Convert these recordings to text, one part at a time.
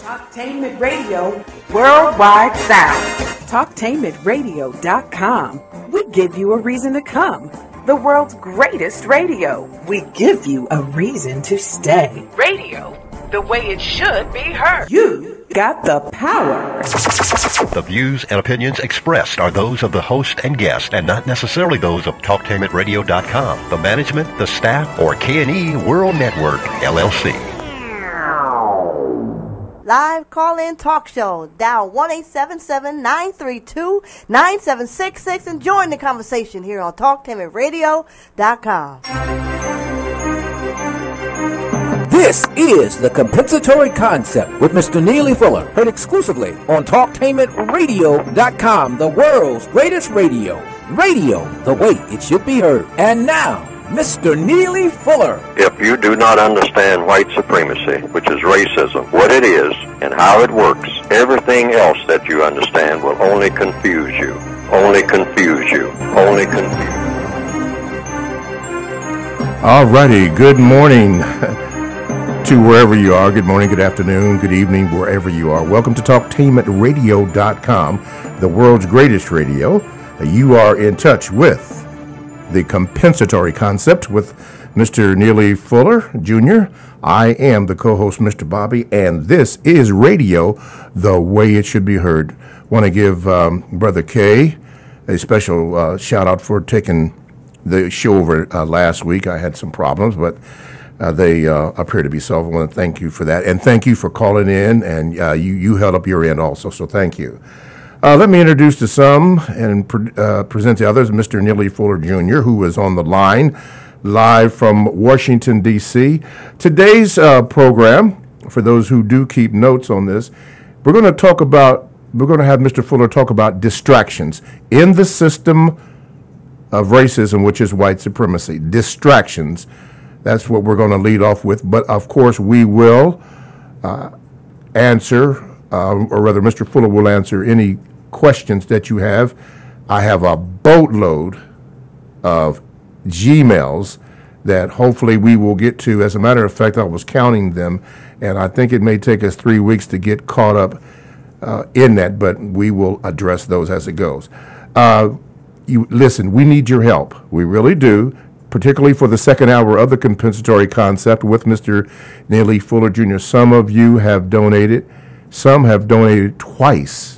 Talktainment Radio, worldwide sound. Talktainmentradio.com. We give you a reason to come. The world's greatest radio. We give you a reason to stay. Radio, the way it should be heard. You got the power. The views and opinions expressed are those of the host and guest and not necessarily those of TalkTainmentRadio.com, the management, the staff, or K&E World Network, LLC. Live call-in talk show. Dial 1-877-932-9766 and join the conversation here on TalkTainmentRadio.com. This is the Compensatory Concept with Mr. Neely Fuller, heard exclusively on TalkTainmentRadio.com, the world's greatest radio. Radio, the way it should be heard. And now, Mr. Neely Fuller. If you do not understand white supremacy, which is racism, what it is and how it works, everything else that you understand will only confuse you. Only confuse you. Only confuse you. All righty. Good morning to wherever you are. Good morning, good afternoon, good evening, wherever you are. Welcome to TalkTainmentRadio.com, the world's greatest radio. You are in touch with the Compensatory Concept with Mr. Neely Fuller, Jr. I am the co-host, Mr. Bobby, and this is radio the way it should be heard. Want to give Brother K a special shout-out for taking the show over last week. I had some problems, but they appear to be solved. I want to thank you for that, and thank you for calling in, and you held up your end also, so thank you. Let me introduce to some and present to others Mr. Neely Fuller, Jr., who is on the line live from Washington, D.C. Today's program, for those who do keep notes on this, we're going to have Mr. Fuller talk about distractions in the system of racism, which is white supremacy. Distractions. That's what we're going to lead off with. But, of course, we will answer, or rather Mr. Fuller will answer any questions that you have. I have a boatload of Gmails that hopefully we will get to. As a matter of fact, I was counting them, and I think it may take us 3 weeks to get caught up in that, but we will address those as it goes. Listen, we need your help. We really do, particularly for the second hour of the Compensatory Concept with Mr. Neely Fuller, Jr. Some of you have donated. Some have donated twice.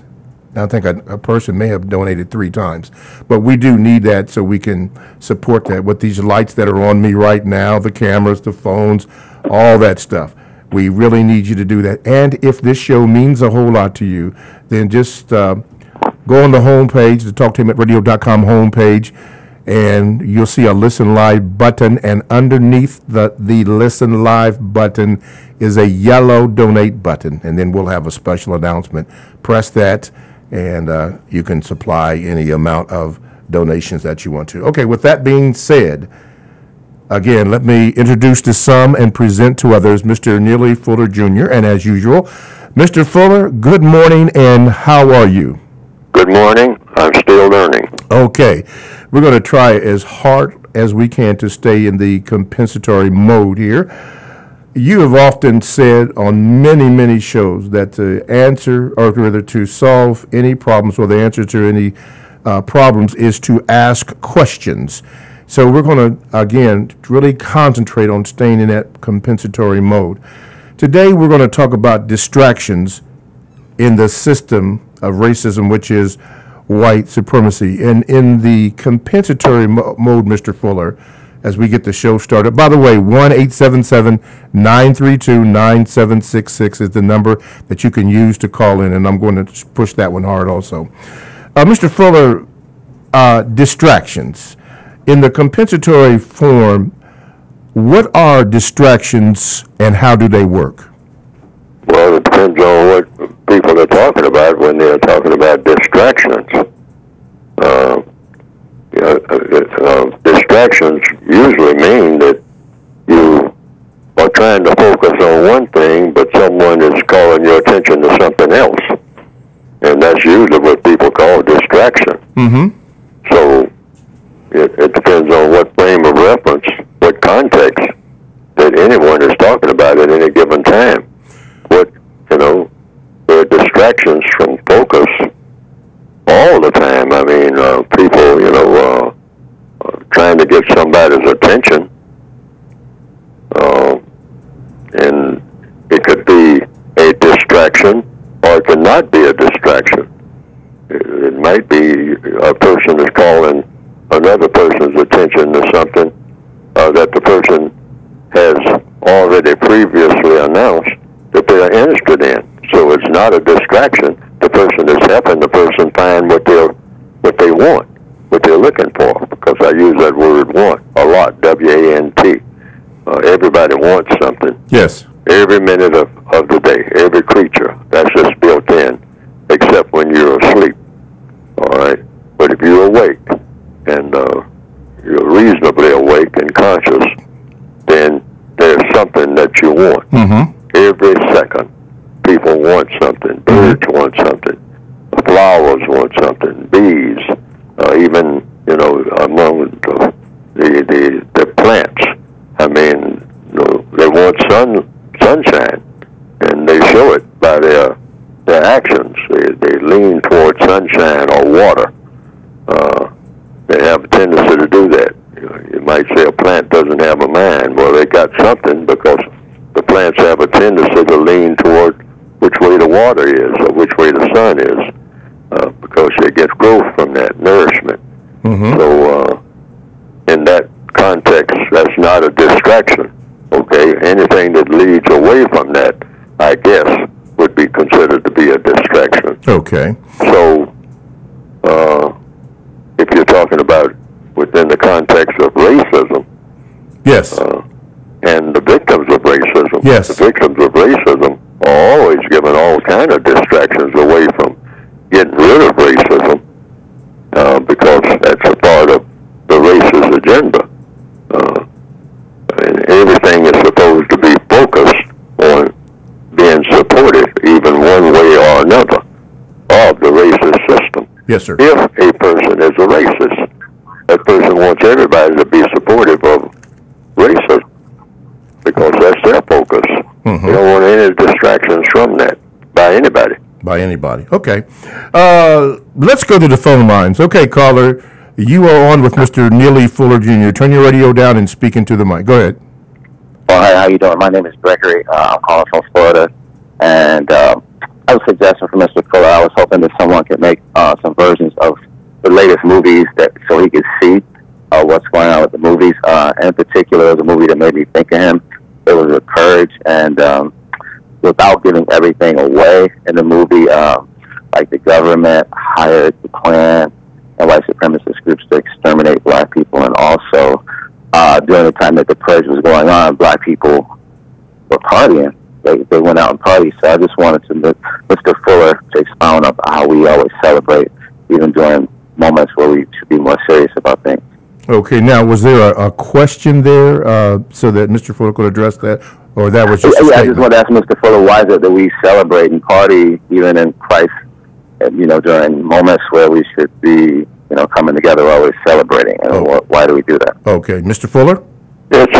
I think a person may have donated 3 times. But we do need that so we can support that with these lights that are on me right now, the cameras, the phones, all that stuff. We really need you to do that. And if this show means a whole lot to you, then just go on the homepage, the TalkTainmentRadio.com homepage, and you'll see a Listen Live button. And underneath the Listen Live button is a yellow donate button. And then we'll have a special announcement. Press that, and you can supply any amount of donations that you want to. Okay, with that being said, again, let me introduce to some and present to others Mr. Neely Fuller, Jr. And as usual, Mr. Fuller, good morning, and how are you? Good morning. I'm still learning. Okay. We're going to try as hard as we can to stay in the compensatory mode here. You have often said on many, many shows that to answer, or rather to solve any problems, or the answer to any problems is to ask questions. So we're going to, again, really concentrate on staying in that compensatory mode. Today we're going to talk about distractions in the system of racism, which is white supremacy. And in the compensatory mode, Mr. Fuller, as we get the show started. By the way, 1-877-932-9766 is the number that you can use to call in, and I'm going to push that one hard also. Mr. Fuller, distractions. In the compensatory form, what are distractions and how do they work? Well, it depends on what people are talking about when they're talking about distractions. Distractions usually mean that you are trying to focus on one thing, but someone is calling your attention to something else. And that's usually what people call distraction. Mm-hmm. So it depends on what frame of reference, what context that anyone is talking about at any given time. there are distractions from focus all the time. I mean, people, trying to get somebody's attention, and it could be a distraction, or it could not be a distraction. It might be a person is calling another person's attention to something that the person has already previously announced that they are interested in. So it's not a distraction. The person is helping the person find what they want, what they're looking for. Because I use that word "want" a lot, W-A-N-T. Everybody wants something. Yes. Every minute of the day, every creature. That's just built in, except when you're asleep. All right? But if you're awake, and you're reasonably awake and conscious, then there's something that you want. Mm-hmm. Every second, people want something. Birds want something. Flowers want something. Bees, even among the plants. I mean, they want sunshine, and they show it by their actions. They lean towards sunshine or water. They have a tendency to do that. You might say a plant doesn't have a mind. Well, they got something, because the plants have a tendency to lean toward which way the water is or which way the sun is, because they get growth from that, nourishment. Mm-hmm. So in that context, that's not a distraction. Okay, anything that leads away from that, I guess, would be considered to be a distraction. Okay. So if you're talking about within the context of racism, yes, and the victims of racism, yes, the victims of racism are always given all kind of distractions away from getting rid of racism, because that's a part of the racist agenda. And everything is supposed to be focused on being supportive, even one way or another, of the racist system. Yes, sir. If a person is a racist, that person wants everybody to be supportive of racism, because that's their focus. Mm-hmm. They don't want any distractions from that by anybody. By anybody. Okay. Let's go to the phone lines. Okay, caller, you are on with Mr. Neely Fuller Jr. Turn your radio down and speak into the mic. Go ahead. Oh, hi, how you doing? My name is Gregory. I'm calling from Florida, and I have a suggestion for Mr. Fuller. I was hoping that someone could make some versions of the latest movies so he could see what's going on with the movies. In particular, there was a movie that made me think of him. It was The Purge, and without giving everything away in the movie, like the government hired the Klan and white supremacist groups to exterminate black people, and also during the time that the Purge was going on, black people were partying. They went out and partied. So I just wanted to Mr. Fuller to expound on how we always celebrate, even during moments where we should be more serious about things. Okay, now, was there a question there so that Mr. Fuller could address that, or that was just a statement? I just wanted to ask Mr. Fuller, why is it that we celebrate and party even in Christ, during moments where we should be, coming together, always celebrating, and why do we do that? Okay, Mr. Fuller? It's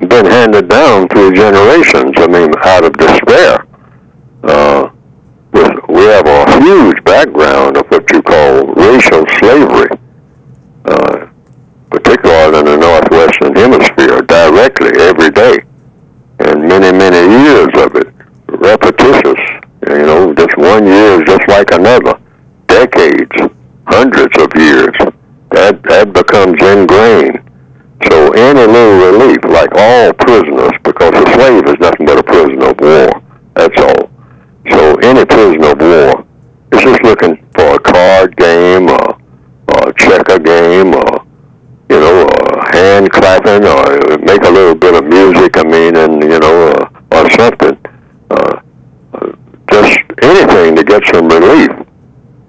been handed down through generations. I mean, out of despair. We have a huge background of what you call racial slavery, particularly in the Northwestern Hemisphere, directly every day, and many, many years of it, repetitious. Just one year is just like another, decades, hundreds of years. That becomes ingrained. So any little relief, like all prisoners, because a slave is nothing but a prisoner of war. That's all. So any prisoner of war is just looking for a card game, or a checker game, or hand clapping, or make a little bit of music. Or something. Just anything to get some relief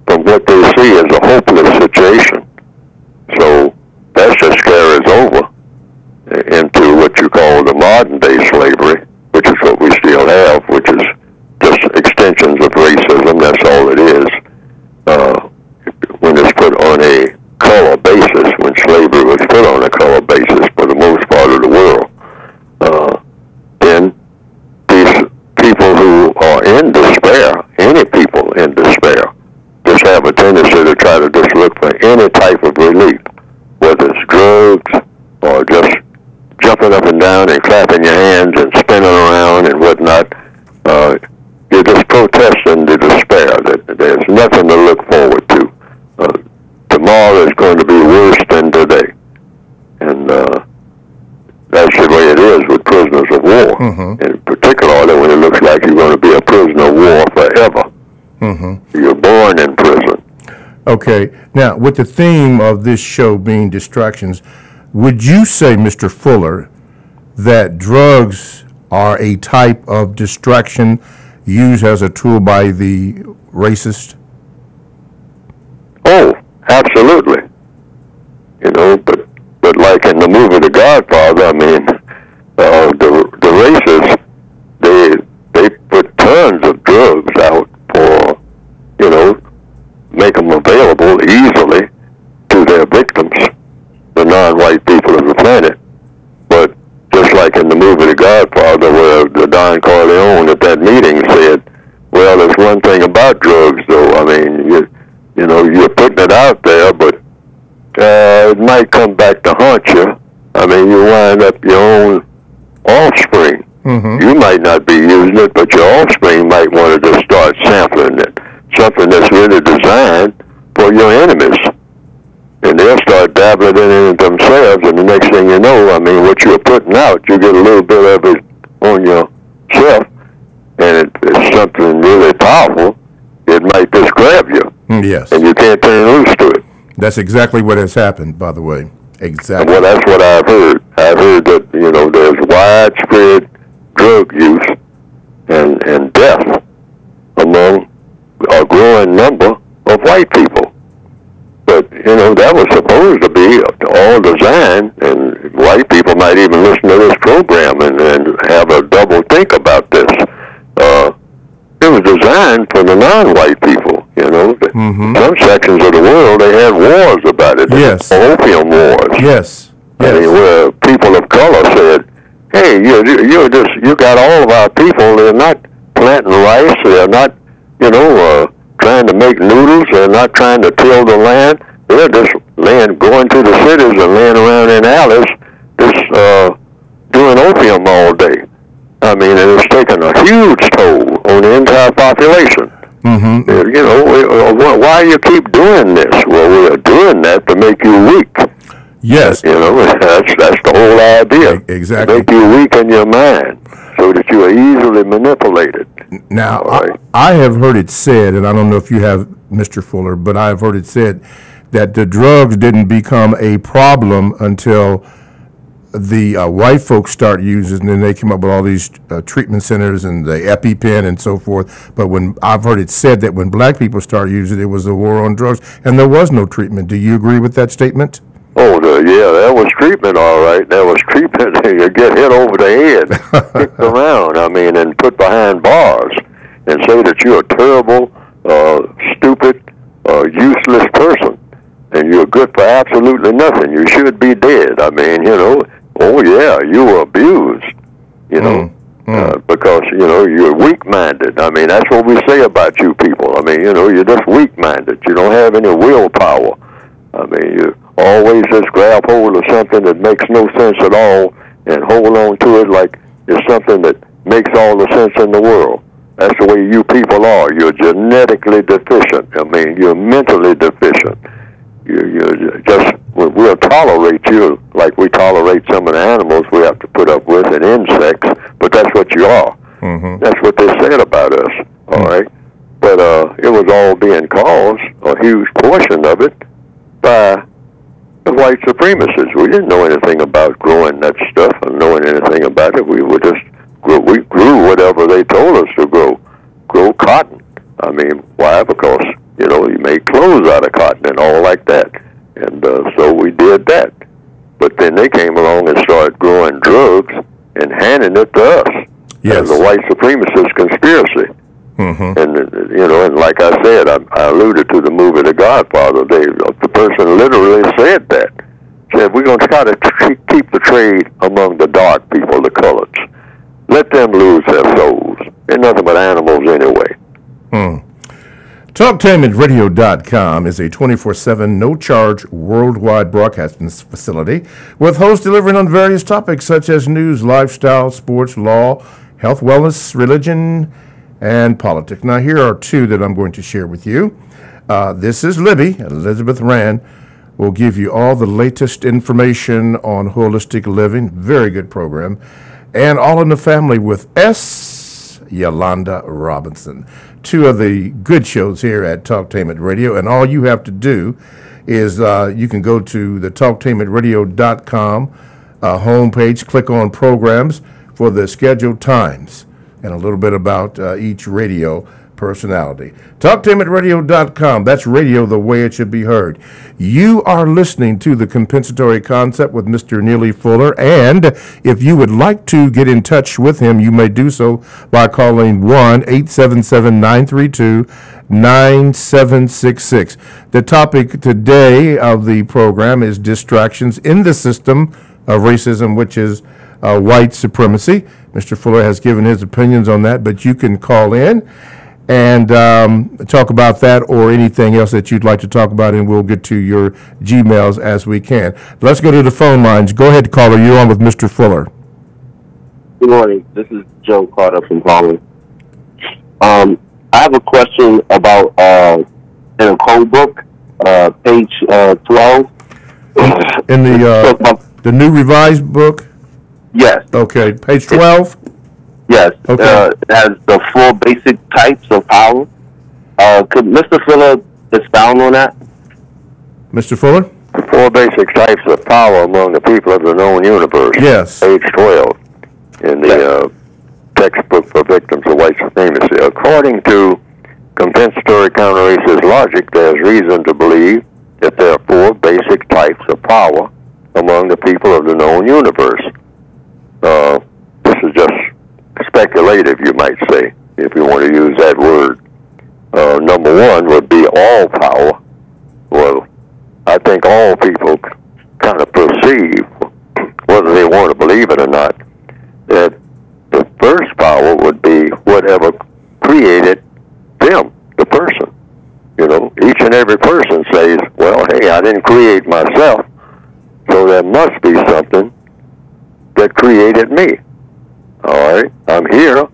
from what they see as a hopeless situation. So that just carries over into what you call the modern day slavery, which is what we still have, which is just extensions of racism. That's all it is. When it's put on a color basis, when slavery was put on a color basis for the most part of the world, then these people who are in many people in despair just have a tendency to try to just look for any type of relief, whether it's drugs or just jumping up and down and clapping your hands and spinning around and whatnot. You're just protesting the despair that there's nothing to look forward to. Tomorrow is going to be worse than today. And that's the way it is with prisoners of war. And particularly when it looks like you're going to be a prisoner of war forever. You're born in prison. Okay. Now, with the theme of this show being distractions, would you say, Mr. Fuller, that drugs are a type of distraction used as a tool by the racist? Oh, absolutely. You know, but like in the movie The Godfather, I mean, the racists, they put tons of drugs out for, you know, make them available easily to their victims, the non-white people of the planet. But just like in the movie The Godfather, where the Don Corleone at that meeting said, well, there's one thing about drugs, though. I mean, you know, you're putting it out there, but it might come back to haunt you. I mean, you wind up your own offspring. You might not be using it, but your offspring might want to just start sampling it, something that's really designed for your enemies. And they'll start dabbling in it themselves, and the next thing you know, I mean, what you're putting out, you get a little bit of it on yourself, and it's something really powerful. It might just grab you. Yes. And you can't turn loose to it. That's exactly what has happened, by the way. Exactly. Well, that's what I've heard. I've heard that, you know, there's widespread drug use and death among a growing number of white people. But, you know, that was supposed to be all designed, and white people might even listen to this program and have a double think about this. It was designed for the non-white people, you know. Some sections of the world, they had wars about it. Yes. Opium wars. Yes. I mean, where people of color said, hey, you got all of our people, they're not planting rice, they're not, you know, trying to make noodles, they're not trying to till the land, they're just going to the cities and laying around in alleys, just doing opium all day. I mean, and it's taken a huge toll on the entire population. You know, why you keep doing this? Well, we're doing that to make you weak. Yes. You know, that's the whole idea. Exactly. To make you weak in your mind so that you are easily manipulated. Now, right. I have heard it said, and I don't know if you have, Mr. Fuller, but I have heard it said that the drugs didn't become a problem until the white folks start using, and then they came up with all these treatment centers and the EpiPen and so forth. But when I've heard it said that when black people started using it, it was a war on drugs, and there was no treatment. Do you agree with that statement? Oh, yeah, that was treatment, all right. That was treatment. You get hit over the head, kicked around, I mean, and put behind bars and say that you're a terrible, stupid, useless person, and you're good for absolutely nothing. You should be dead. I mean, you know, oh, yeah, you were abused, you know, because, you know, you're weak-minded. I mean, that's what we say about you people. I mean, you know, you're just weak-minded. You don't have any willpower. I mean, you always just grab hold of something that makes no sense at all and hold on to it like it's something that makes all the sense in the world. That's the way you people are. You're genetically deficient. I mean, you're mentally deficient. You just, we'll tolerate you like we tolerate some of the animals we have to put up with and insects, but that's what you are. That's what they said about us, all right? But it was all being caused, a huge portion of it, by the white supremacists. We didn't know anything about growing that stuff and knowing anything about it. We were just, we grew whatever they told us to grow. Grow cotton. I mean, why? Because, you know, you make clothes out of cotton and all like that. And so we did that. But then they came along and started growing drugs and handing it to us. Yes. As a white supremacist conspiracy. And, you know, and like I said, I alluded to the movie The Godfather. The person literally said that. Said, we're going to try to keep the trade among the dark people, the coloreds. Let them lose their souls. They're nothing but animals anyway. TalkTainmentRadio.com is a 24/7 no-charge worldwide broadcasting facility with hosts delivering on various topics such as news, lifestyle, sports, law, health, wellness, religion, and politics. Now, here are two that I'm going to share with you. This is Libby. Elizabeth Rand will give you all the latest information on holistic living. Very good program. And All in the Family with Yolanda Robinson. Two of the good shows here at Talktainment Radio, and all you have to do is you can go to the TalkTainmentRadio.com homepage, click on programs for the scheduled times, and a little bit about each radio personality. TalkTainmentRadio.com, that's radio the way it should be heard. You are listening to the Compensatory Concept with Mr. Neely Fuller, and if you would like to get in touch with him, you may do so by calling 1-877-932-9766. The topic today of the program is distractions in the system of racism, which is white supremacy. Mr. Fuller has given his opinions on that, but you can call in and talk about that or anything else that you'd like to talk about, and we'll get to your Gmails as we can. Let's go to the phone lines. Go ahead, caller. You're on with Mr. Fuller. Good morning. This is Joe Carter from Harlem. I have a question about in a code book, page 12. In the new revised book? Yes. Okay, page 12? Yes. Okay. It has the 4 basic types of power. Could Mr. Fuller expound on that? Mr. Fuller? 4 basic types of power among the people of the known universe. Yes. Page 12 in the textbook for victims of white supremacy. According to compensatory counter-racist logic, there's reason to believe that there are 4 basic types of power among the people of the known universe. This is just speculative, you might say, if you want to use that word. Number 1 would be all power. Well, I think all people kind of perceive, whether they want to believe it or not, that the first power would be whatever created them, the person. You know, each and every person says, well, hey, I didn't create myself, so there must be something that created me. All right, I'm here.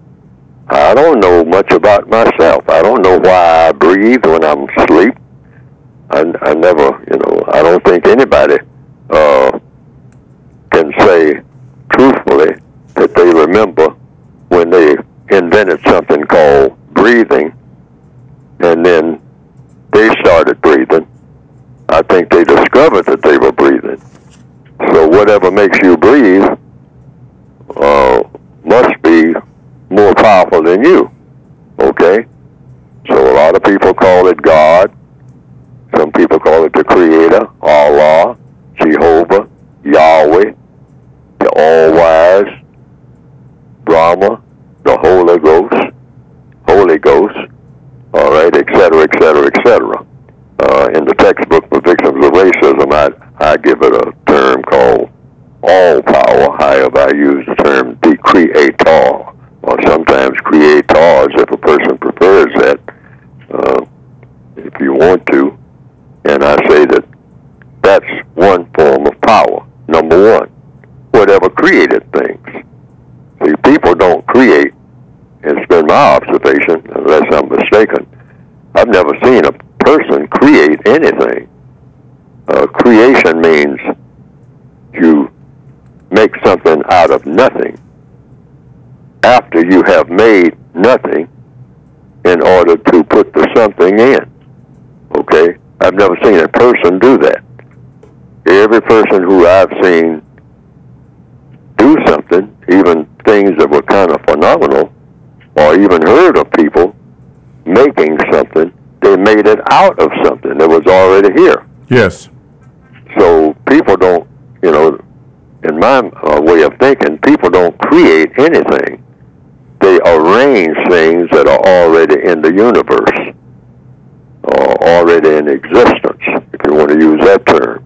I don't know much about myself. I don't know why I breathe when I'm asleep. I never, I don't think anybody can say truthfully that they remember when they invented something called breathing, and then they started breathing. I think they discovered that they were breathing. So whatever makes you breathe must be more powerful than you, okay? So a lot of people call it God. Some people call it the Creator, Allah, Jehovah, Yahweh, the All-Wise, Brahma, the Holy Ghost, all right, et cetera, et cetera, et cetera. In the textbook for victims of racism, I give it a term called all power. However, I use the term the creator, or sometimes creators if a person prefers that, if you want to. And I say that that's one form of power. Number 1, whatever created things. See, people don't create, and it's been my observation, unless I'm mistaken, I've never seen a person create anything. Creation means you make something out of nothing after you have made nothing in order to put the something in. Okay? I've never seen a person do that. Every person who I've seen do something, even things that were kind of phenomenal, or even heard of people making something, they made it out of something that was already here. Yes. So people don't, in my way of thinking, people don't create anything. They arrange things that are already in the universe, or already in existence, if you want to use that term.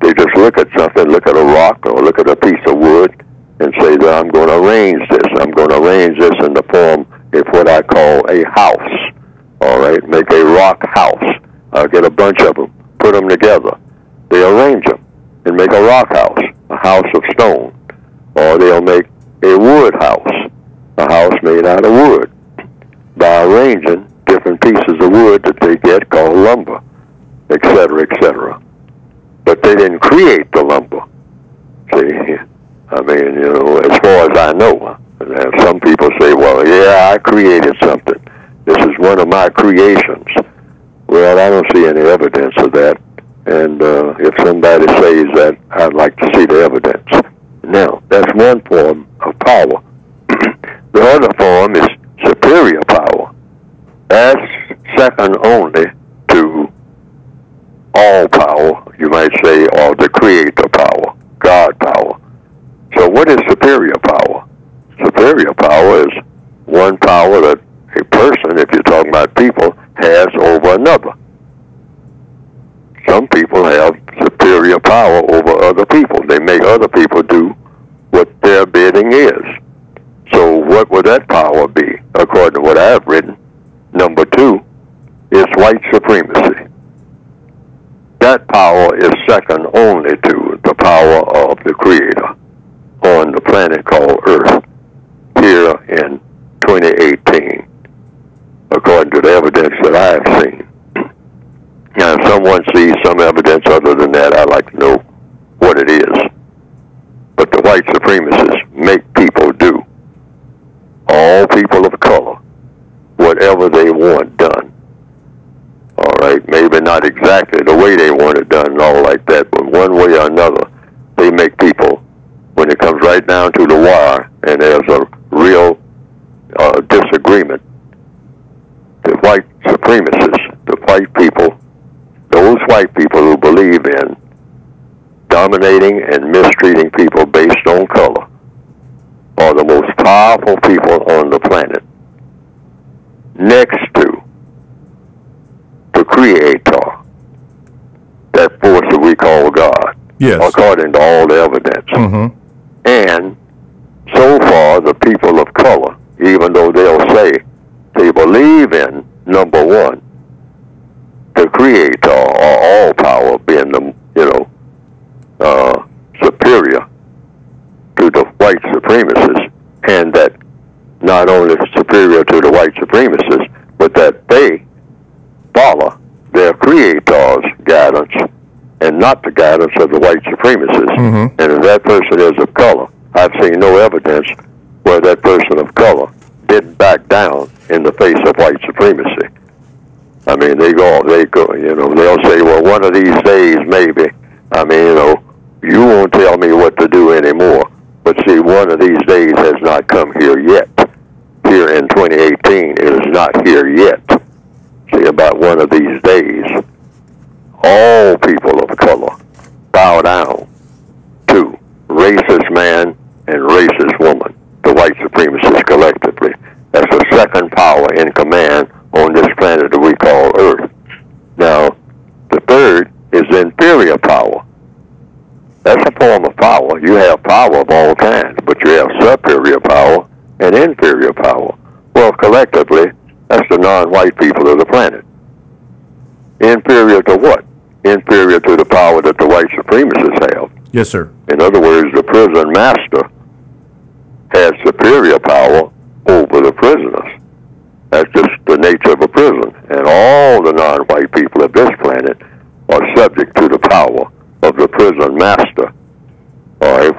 They just look at something, look at a rock or look at a piece of wood, and say that I'm going to arrange this. I'm going to arrange this in the form of what I call a house, All right, make a rock house. Get a bunch of them, put them together. They arrange them and make a rock house, a house of stone. Or they'll make a wood house, a house made out of wood, by arranging different pieces of wood that they get called lumber, etc., etc. But they didn't create the lumber. See, I mean, you know, as far as I know. And some people say, well, yeah, I created something. This is one of my creations. Well, I don't see any evidence of that. And if somebody says that, I'd like to see the evidence. Now, that's one form of power. The other form is superior power. That's second only to all power, you might say, or the creator power, God power. So what is superior power? Superior power is one power that a person, if you're talking about people, has over another. Some people have superior power over other people. They make other people do what their bidding is. So what would that power be? According to what I've written, number 2 is white supremacy. That power is second only to the power of the Creator on the planet called Earth here in 2018, according to the evidence that I have seen. Now, if someone sees some evidence other than that, I'd like to know what it is. But the white supremacists make people do, all people of color, whatever they want done. All right, maybe not exactly the way they want it done and all like that, but one way or another, they make people, when it comes right down to the wire and there's a real disagreement, the white supremacists, the white people, those white people who believe in dominating and mistreating people based on color are the most powerful people on the planet, next to the Creator, that force that we call God, yes, according to all the evidence. Mm-hmm. And so far, the people of color, even though they'll say they believe in, number 1, the Creator, or all power being the, superior to the white supremacists, and that not only superior to the white supremacists, but that they follow their Creator's guidance and not the guidance of the white supremacists. Mm-hmm. And if that person is of color, I've seen no evidence where that person of color didn't back down in the face of white supremacy. I mean, they go, they'll say, well, one of these days, maybe, you won't tell me what to do anymore. But see, one of these days has not come here yet. Here in 2018, it is not here yet. See, about one of these days, all people of color bow down to racist man and racist woman, the white supremacists collectively. That's the second power in command on this planet that we call Earth. Now, the third is inferior power. That's a form of power. You have power of all kinds, but you have superior power and inferior power. Well, collectively, that's the non-white people of the planet. Inferior to what? Inferior to the power that the white supremacists have. Yes, sir. In other words, the prison master has superior power over the prisoners. That's just the nature of a prison. And all the non-white people of this planet are subject to the power of the prison master,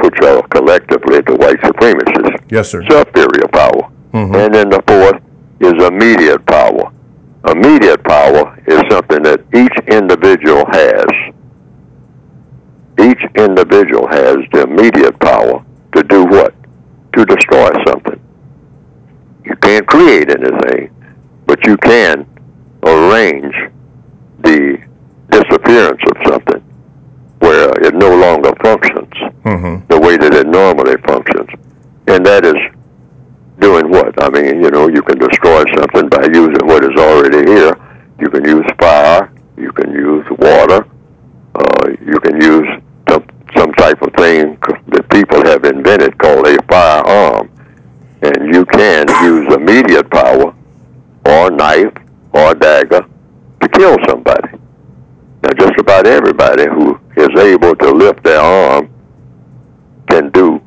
which are collectively the white supremacists. Yes, sir. Superior power. Mm-hmm. And then the fourth is immediate power. Immediate power is something that each individual has. Each individual has the immediate power to do what? To destroy something. You can't create anything, but you can arrange the disappearance of something where it no longer functions the way that it normally functions. And that is doing what? You can destroy something by using what is already here. You can use fire, you can use water, you can use some type of thing that people have invented called a firearm. And you can use immediate power or knife or dagger to kill somebody. Now, just about everybody who is able to lift their arm can do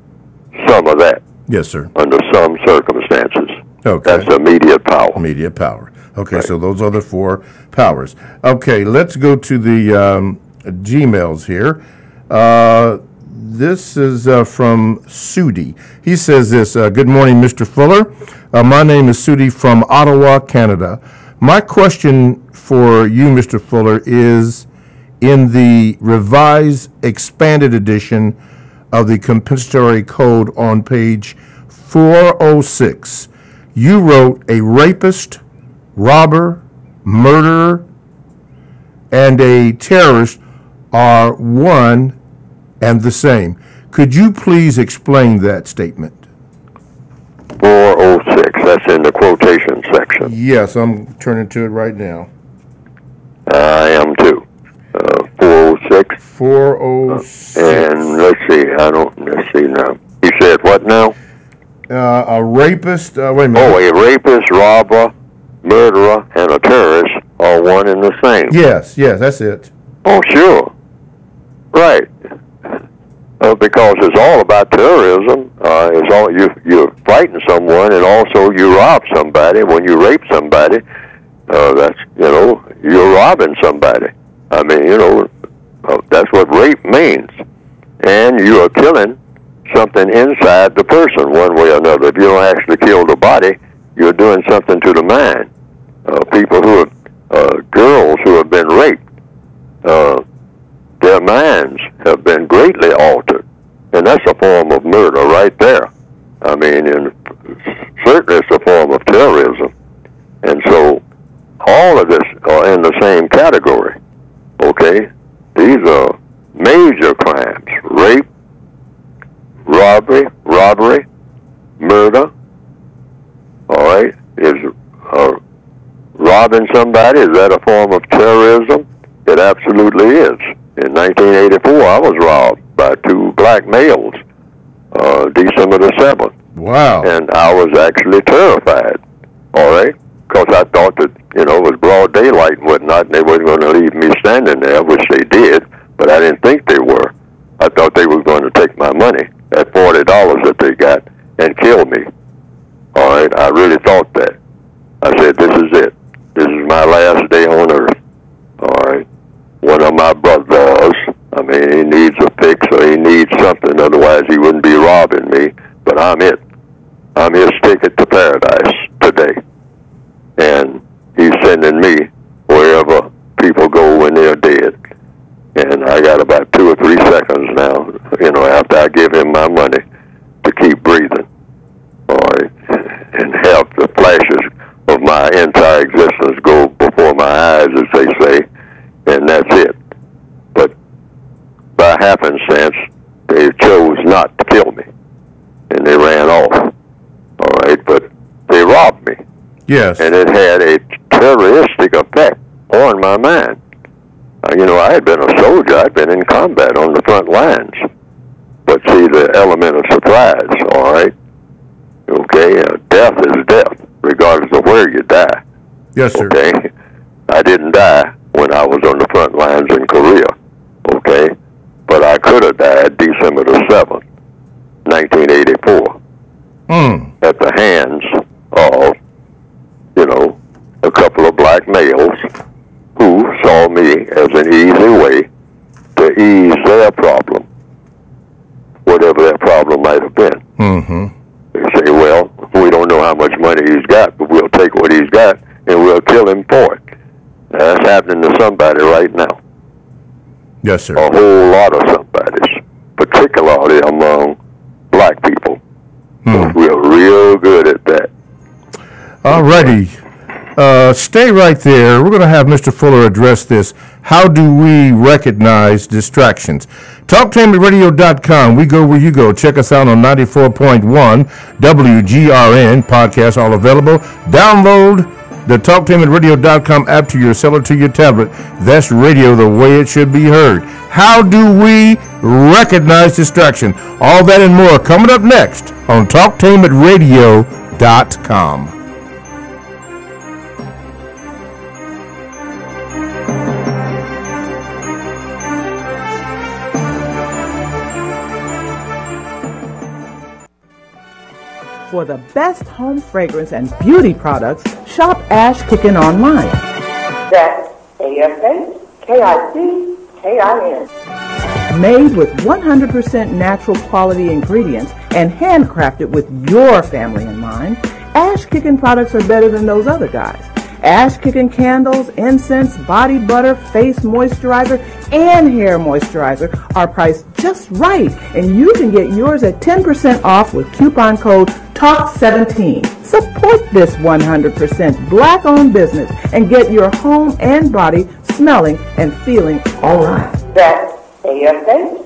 some of that. Yes, sir. Under some circumstances. Okay. That's immediate power. Immediate power. Okay, right. So those are the 4 powers. Okay, let's go to the Gmails here. This is from Sudi. He says this, good morning, Mr. Fuller. My name is Sudi from Ottawa, Canada. My question for you, Mr. Fuller, is in the revised expanded edition of the Compensatory Code on page 406, you wrote a rapist, robber, murderer, and a terrorist are one and the same. Could you please explain that statement? 406, that's in the quotation section. Yes, I'm turning to it right now. I am too. 406. 406. And let's see now. He said what now? A rapist, wait a minute. Oh, a rapist, robber, murderer, and a terrorist are one and the same. Yes, that's it. Oh, sure. Right. Because it's all about terrorism. It's all you're fighting someone, and also you rob somebody. When you rape somebody, you're robbing somebody. I mean, that's what rape means. And you are killing something inside the person, one way or another. If you don't actually kill the body, you're doing something to the mind. People who have, girls who have been raped, their minds have been greatly altered. And that's a form of murder right there. I mean, certainly it's a form of terrorism. And so all of this are in the same category. Okay? These are major crimes. Rape, robbery, murder. All right? Is robbing somebody, is that a form of terrorism? It absolutely is. In 1984, I was robbed by 2 black males, December the 7th. Wow. And I was actually terrified, all right? Because I thought that, it was broad daylight and whatnot, and they weren't going to leave me standing there, which they did, but I didn't think they were. I thought they were going to take my money, that $40 that they got, and kill me. All right? I really thought that. I said, this is it. This is my last day on earth. All right? One of my brothers, I mean, he needs a fix or he needs something, otherwise he wouldn't be robbing me, but I'm it. I'm his ticket to paradise today. And he's sending me wherever people go when they're dead. And I got about 2 or 3 seconds now, after I give him my money to keep breathing. All right? And have the flashes of my entire existence go before my eyes, as they say, and that's it. But by happenstance, they chose not to kill me, and they ran off. All right? But they robbed me. Yes. And it had a terroristic effect on my mind. I had been a soldier. I'd been in combat on the front lines. But see, the element of surprise, all right? Okay? Death is death, regardless of where you die. Yes, sir. Okay? I didn't die when I was on the front lines in Korea. Okay? But I could have died December the 7th, 1984. At the hands of a couple of black males who saw me as an easy way to ease their problem, whatever that problem might have been. Mm-hmm. They say, well, we don't know how much money he's got, but we'll take what he's got and we'll kill him for it. Now, that's happening to somebody right now. Yes, sir. A whole lot of somebodies, particularly among black people. We're real good at that. All righty. Stay right there. We're going to have Mr. Fuller address this. How do we recognize distractions? TalkTameRadio.com. We go where you go. Check us out on 94.1 WGRN. Podcasts all available. Download the TalkTameRadio.com app to your cell or to your tablet. That's radio the way it should be heard. How do we recognize distraction? All that and more coming up next on TalkTameRadio.com. For the best home fragrance and beauty products, shop Ash Kickin online. That's ASHKICKIN. Made with 100% natural quality ingredients and handcrafted with your family in mind, Ash Kickin products are better than those other guys. Ash Kickin candles, incense, body butter, face moisturizer, and hair moisturizer are priced just right, and you can get yours at 10% off with coupon code TALK17. Support this 100% black-owned business and get your home and body smelling and feeling all right. That's ASHKICKIN.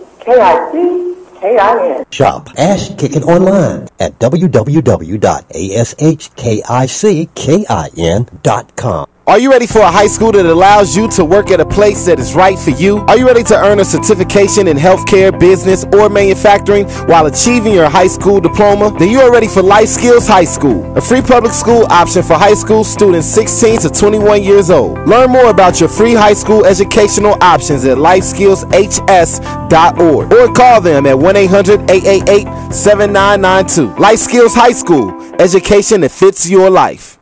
Shop Ash Kickin online at www.ashkickin.com. Are you ready for a high school that allows you to work at a place that is right for you? Are you ready to earn a certification in healthcare, business, or manufacturing while achieving your high school diploma? Then you are ready for Life Skills High School, a free public school option for high school students 16 to 21 years old. Learn more about your free high school educational options at lifeskillshs.org or call them at 1-800-888-7992. Life Skills High School, education that fits your life.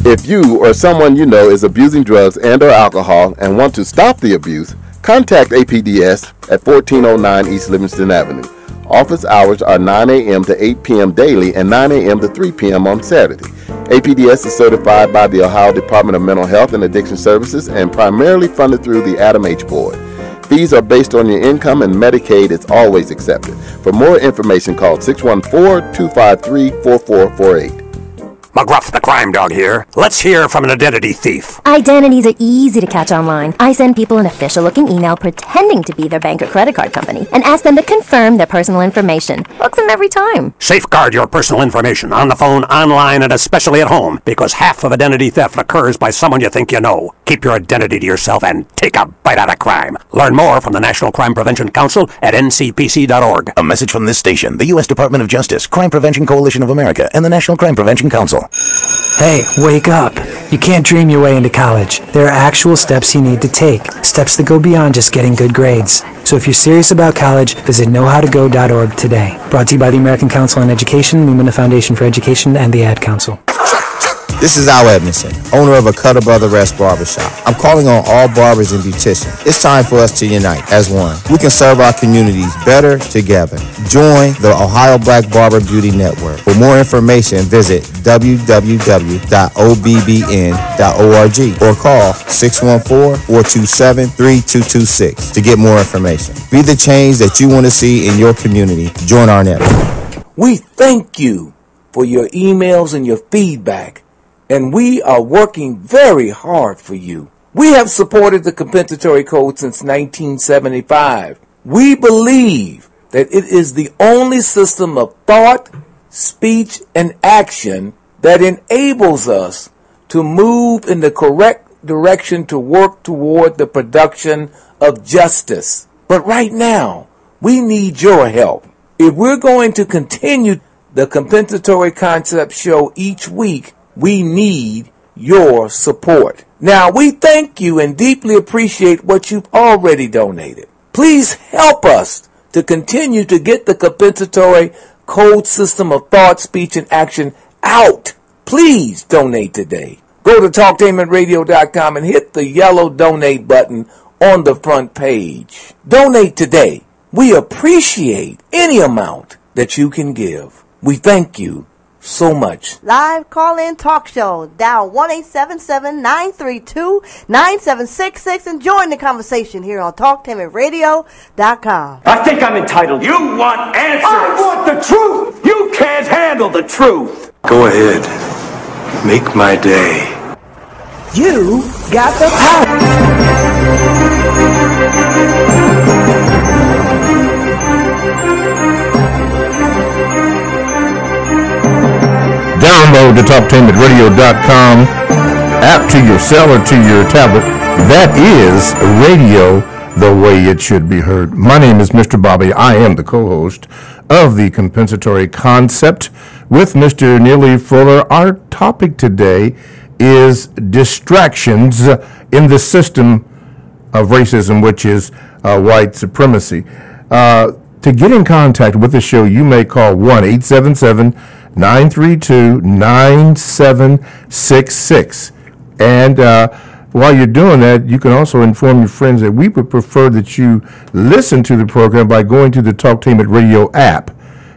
If you or someone you know is abusing drugs and or alcohol and want to stop the abuse, contact APDS at 1409 East Livingston Avenue. Office hours are 9 a.m. to 8 p.m. daily and 9 a.m. to 3 p.m. on Saturday. APDS is certified by the Ohio Department of Mental Health and Addiction Services and primarily funded through the Adam H. Board. Fees are based on your income and Medicaid is always accepted. For more information, call 614-253-4448. McGruff, the crime dog here. Let's hear from an identity thief. Identities are easy to catch online. I send people an official-looking email pretending to be their bank or credit card company and ask them to confirm their personal information. Bugs them every time. Safeguard your personal information on the phone, online, and especially at home, because half of identity theft occurs by someone you think you know. Keep your identity to yourself and take a bite out of crime. Learn more from the National Crime Prevention Council at ncpc.org. A message from this station, the U.S. Department of Justice, Crime Prevention Coalition of America, and the National Crime Prevention Council. Hey, wake up. You can't dream your way into college. There are actual steps you need to take, steps that go beyond just getting good grades. So if you're serious about college, visit knowhowtogo.org today. Brought to you by the American Council on Education, Lumina Foundation for Education, and the Ad Council. This is Al Edmondson, owner of a Cutter Brother Rest Barbershop. I'm calling on all barbers and beauticians. It's time for us to unite as one. We can serve our communities better together. Join the Ohio Black Barber Beauty Network. For more information, visit www.obbn.org or call 614-427-3226 to get more information. Be the change that you want to see in your community. Join our network. We thank you for your emails and your feedback, and we are working very hard for you. We have supported the Compensatory Code since 1975. We believe that it is the only system of thought, speech, and action that enables us to move in the correct direction to work toward the production of justice. But right now, we need your help. If we're going to continue the Compensatory Concept show each week, we need your support. Now, we thank you and deeply appreciate what you've already donated. Please help us to continue to get the Compensatory Code system of thought, speech, and action out. Please donate today. Go to TalkTainmentRadio.com and hit the yellow donate button on the front page. Donate today. We appreciate any amount that you can give. We thank you so much. Live call-in talk show. Dial 1-877-932-9766 and join the conversation here on TalkTainmentRadio.com. I think I'm entitled. You want answers. I want the truth. You can't handle the truth. Go ahead. Make my day. You got the power. Download the TalkTainmentRadio.com app to your cell or to your tablet. That is radio the way it should be heard. My name is Mr. Bobby. I am the co-host of the Compensatory Concept with Mr. Neely Fuller. Our topic today is distractions in the system of racism, which is white supremacy. To get in contact with the show, you may call 1-877-932-9766. And while you're doing that, you can also inform your friends that we would prefer that you listen to the program by going to the Talktainment Radio app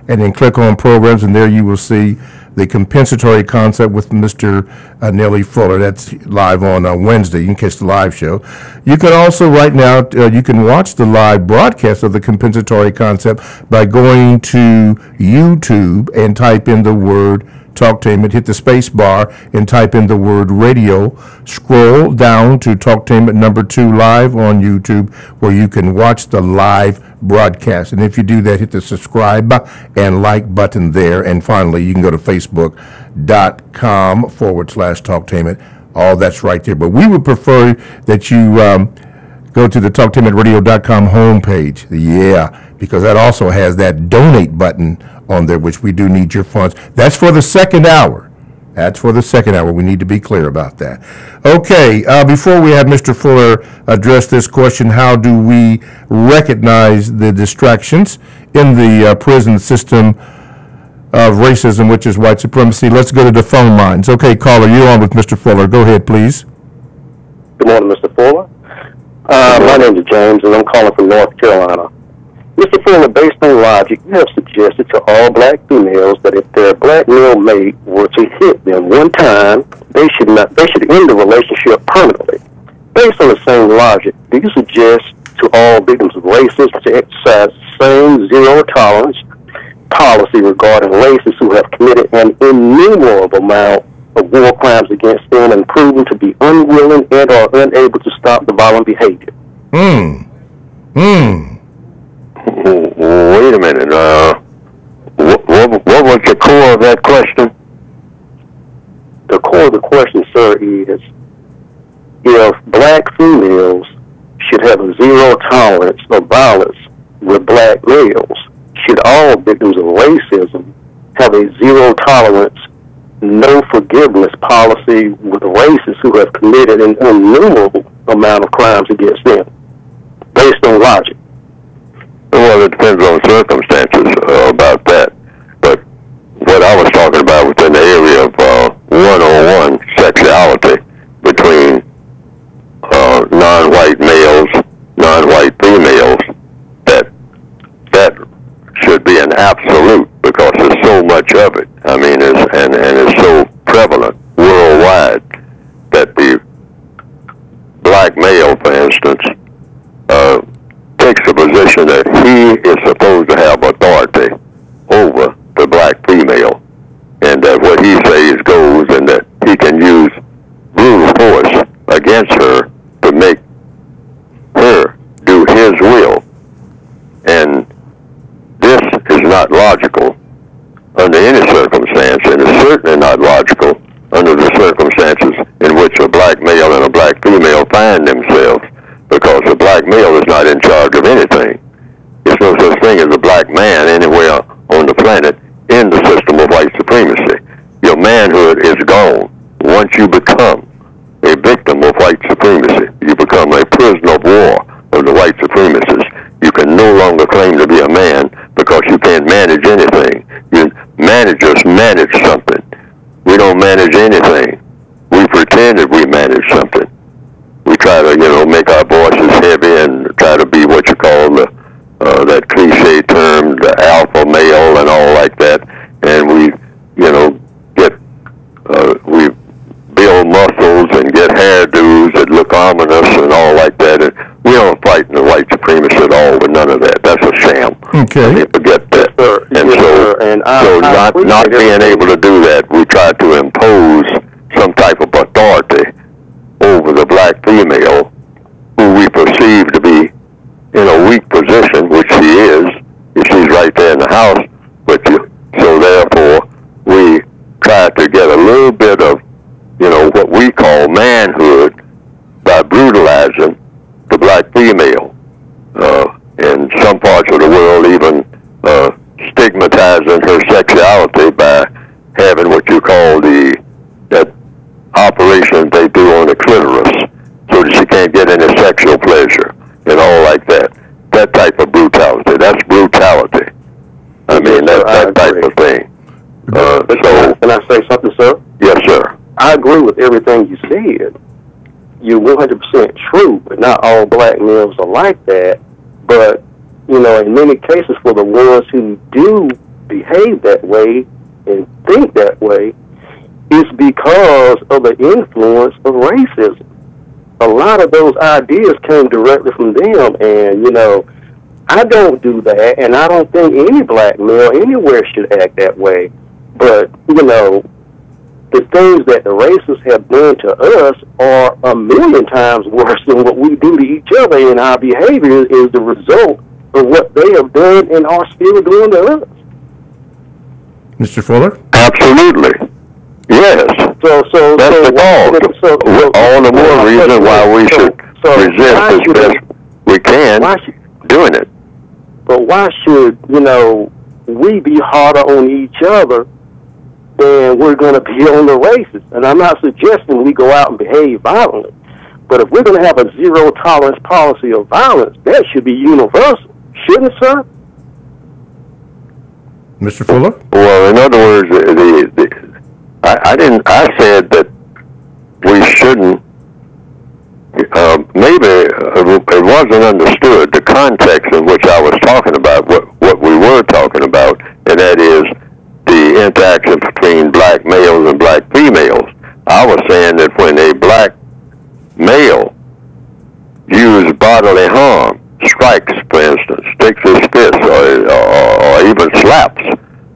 and then click on programs, and there you will see the Compensatory Concept with Mr. Neely Fuller. That's live on Wednesday. You can catch the live show. You can also, right now, you can watch the live broadcast of the Compensatory Concept by going to YouTube and type in the word Talktainment, hit the space bar and type in the word radio. Scroll down to Talktainment number 2 live on YouTube, where you can watch the live broadcast. And if you do that, hit the subscribe and like button there. And finally, you can go to Facebook.com/Talktainment. All that's right there. But we would prefer that you go to the TalktainmentRadio.com homepage. Yeah, because that also has that donate button on there, which we do need your funds. That's for the second hour. That's for the second hour. We need to be clear about that. Okay, before we have Mr. Fuller address this question, how do we recognize the distractions in the prison system of racism, which is white supremacy? Let's go to the phone lines. Okay, caller, you're on with Mr. Fuller. Go ahead, please. Good morning, Mr. Fuller. My name is James, and I'm calling from North Carolina. Mr. Fuller, based on logic, you have suggested to all black females that if their black male mate were to hit them one time, they should end the relationship permanently. Based on the same logic, do you suggest to all victims of racism to exercise the same zero-tolerance policy regarding racists who have committed an innumerable amount of war crimes against them and proven to be unwilling and or unable to stop the violent behavior? Wait a minute. What was the core of that question? The core of the question, sir, is if black females should have a zero tolerance of violence with black males, should all victims of racism have a zero tolerance, no forgiveness policy with racists who have committed an innumerable amount of crimes against them, based on logic? Well, it depends on circumstances about that. But what I was talking about within the area of one-on-one sexuality between non-white males, non-white females, that should be an absolute, because there's so much of it. I mean, it's so prevalent worldwide that the black male, for instance, takes a position that he is supposed to have authority over the black female, and that what he says goes, and that he can use brutal force against her to make her do his will. And this is not logical under any circumstance, and it's certainly not logical under the circumstances in which a black male and a black female find themselves, because the black male is not in charge of anything. There's no such thing as a black man anywhere on the planet in the system of white supremacy. Your manhood is gone. Once you become a victim of white supremacy, you become a prisoner of war of the white supremacists. You can no longer claim to be a man because you can't manage anything. Managers manage something. We don't manage anything. We pretend that we manage something. We try to, make our voices heavy and try to be what you call that cliche term, the alpha male and all like that. And we, we build muscles and get hairdos that look ominous and all like that. And we don't fight in the white supremacists at all with none of that. That's a sham. Okay. Forget that. Not being able to do that, we try to impose some type of authority over the black female, who we perceive to be in a weak position, which she is, if she's right there in the house with you. So therefore, we try to get a little bit of, what we call manhood by brutalizing the black female. In some parts of the world, even stigmatizing her sexuality by having what you call that operation they do on the clitoris, so that she can't get any sexual pleasure and all like that. That type of brutality. That's brutality. Can I say something, sir? Yes, sir. I agree with everything you said. You're 100% true, but not all black males are like that. But, you know, in many cases, for the ones who do behave that way and think that way, it's because of the influence of racism. A lot of those ideas came directly from them, and, you know, I don't do that, and I don't think any black male anywhere should act that way. But, you know, the things that the racists have done to us are a million times worse than what we do to each other, and our behavior is the result of what they have done and are still doing to us. Mr. Fuller? Absolutely. Yes. So that's the cause. All the more reason why we should resist as best we can doing it. But why should, you know, we be harder on each other than we're going to be on the racists? And I'm not suggesting we go out and behave violently. But if we're going to have a zero-tolerance policy of violence, that should be universal. Shouldn't it, sir? Mr. Fuller? Well, in other words, I said that we shouldn't, maybe it wasn't understood, the context in which I was talking about, what we were talking about, and that is the interaction between black males and black females. I was saying that when a black male uses bodily harm, strikes, for instance, sticks his fist, or even slaps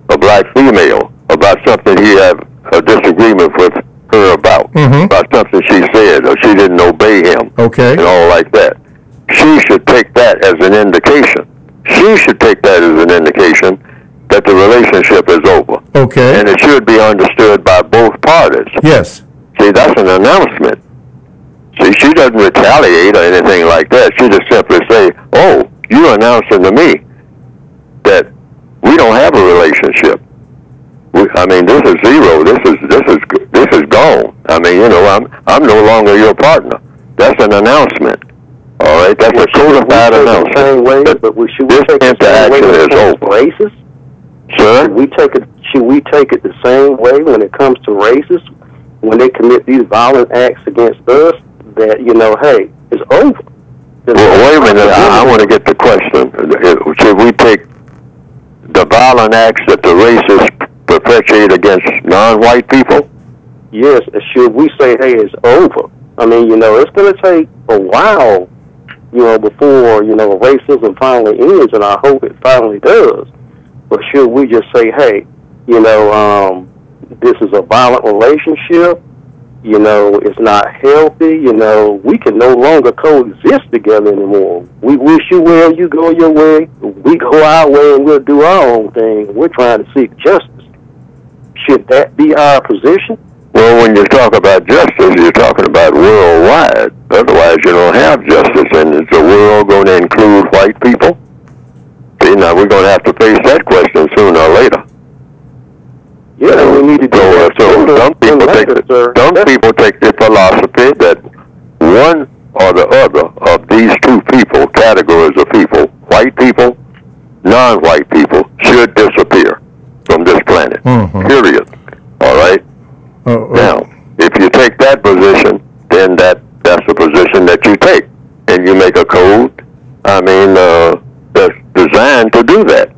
a black female about something he had a disagreement with her about something she said, or she didn't obey him, and all like that. She should take that as an indication. She should take that as an indication that the relationship is over. Okay. And it should be understood by both parties. Yes. See, that's an announcement. See, she doesn't retaliate or anything like that. She just simply say, "Oh, you're announcing to me that we don't have a relationship. I mean, this is zero. This is gone. I mean, you know, I'm no longer your partner." That's an announcement. All right, that's a codified announcement. Same way, but should we take it the same way when it comes to racists? Sir? Should we take it the same way when it comes to racists? When they commit these violent acts against us, that, you know, hey, it's over. Well, wait a minute. I want to get the question. Should we take the violent acts that the racists perpetuate against non-white people? Yes. Should we say, hey, it's over? I mean, you know, it's going to take a while, you know, before, you know, racism finally ends, and I hope it finally does. But should we just say, hey, you know, this is a violent relationship, you know, it's not healthy, you know, we can no longer coexist together anymore. We wish you well, you go your way, we go our way, and we'll do our own thing. We're trying to seek justice. Should that be our position? Well, when you talk about justice, you're talking about worldwide. Otherwise, you don't have justice, and is the world going to include white people? See, now we're going to have to face that question sooner or later. Yeah, we need to do that. So some people take the philosophy that one or the other of these two people, categories of people, white people, non-white people, should disappear from this planet. Period. All right? Now, if you take that position, then that's the position that you take. And you make a code, I mean, that's designed to do that.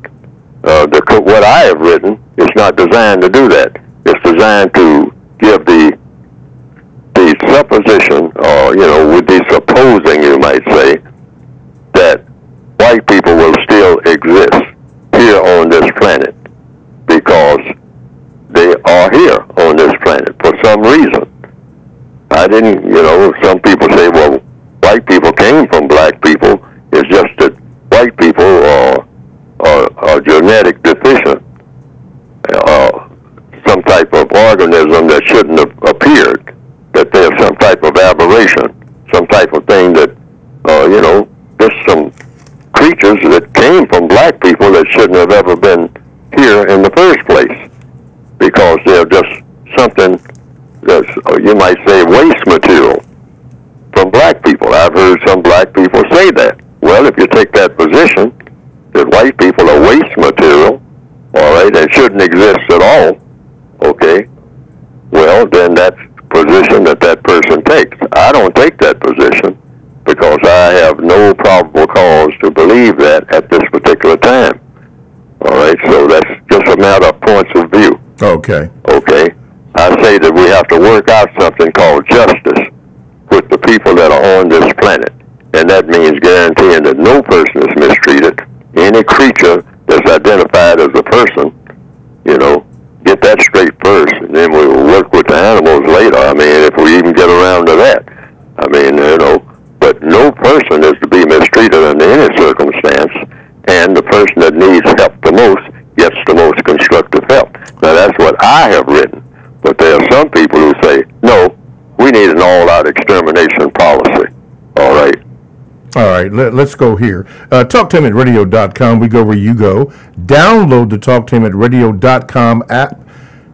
What I have written is not designed to do that. It's designed to give the supposition, or, you know, would be supposing, you might say, that white people will still exist here on this planet because they are here on this planet for some reason. I didn't, you know, some people say, well, white people came from black people. It's just that white people are genetic deficient, some type of organism that shouldn't have appeared, that there's some type of aberration, some type of thing that, you know, there's some creatures that came from black people that shouldn't have ever been here in the first place, because they're just something that's, you might say, waste material from black people. I've heard some black people say that. Well, if you take that position, that white people are waste material, all right, and shouldn't exist at all, okay, well, then that's the position that that person takes. I don't take that position because I have no probable cause to believe that at this particular time. All right, so that's just a matter of points of view. Okay. Okay. I say that we have to work out something called justice with the people that are on this planet. And that means guaranteeing that no person is mistreated. Any creature that's identified as a person, you know, get that straight first, and then we'll work with the animals later. I mean, if we even get around to that. I mean, you know, but no person is to be mistreated under any circumstance, and the person that needs help the most gets the most constructive help. Now, that's what I have written. But there are some people who say, no, we need an all-out extermination policy. All right. All right, let's go here. TalkTameAtRadio.com. We go where you go. Download the TalkTameAtRadio.com app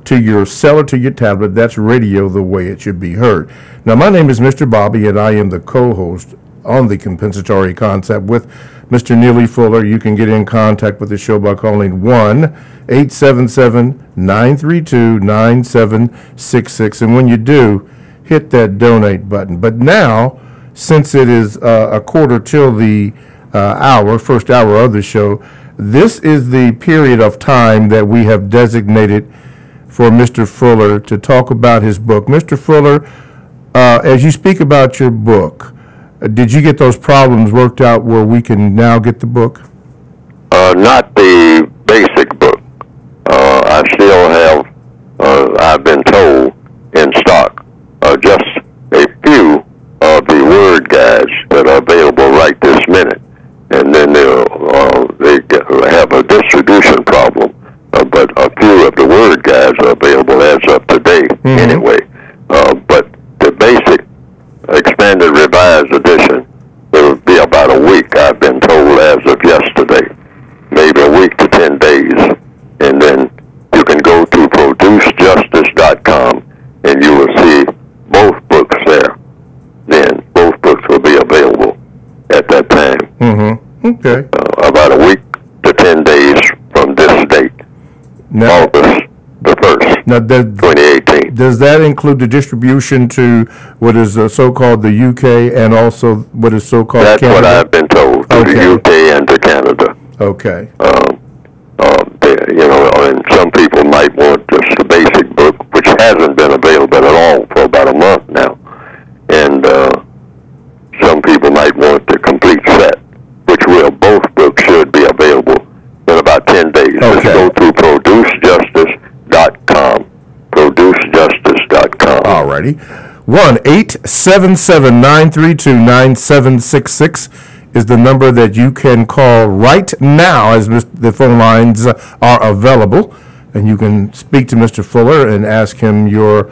to your cell or to your tablet. That's radio the way it should be heard. Now, my name is Mr. Bobby, and I am the co-host on the Compensatory Concept with Mr. Neely Fuller. You can get in contact with the show by calling 1-877-932-9766. And when you do, hit that donate button. But now, since it is a quarter till the first hour of the show, this is the period of time that we have designated for Mr. Fuller to talk about his book. Mr. Fuller, as you speak about your book, did you get those problems worked out where we can now get the book? Not the basic book. I still have, I've been told, in stock, just a few of the word guides that are available right this minute. And then they have a distribution problem, but a few of the word guides are available as of today anyway. But the basic expanded revised edition, it would be about a week, I've been told, as of yesterday. Maybe a week to 10 days. And then you can go to producejustice.com and you will see both books there. Then both books will be available at that time. Okay. About a week to 10 days from this date, August the 1st, now 2018. Does that include the distribution to what is so-called the UK and also what is so-called That's Canada? what I've been told, to the UK and to Canada. Okay. You know, and some people might want just the basic book, which hasn't been available at all for about a month now. And some people might want the complete set, which both books should be available in about 10 days. Okay. Just go to producejustice.com. Producejustice.com. Alrighty. 1-877-932-9766 is the number that you can call right now as the phone lines are available. And you can speak to Mr. Fuller and ask him your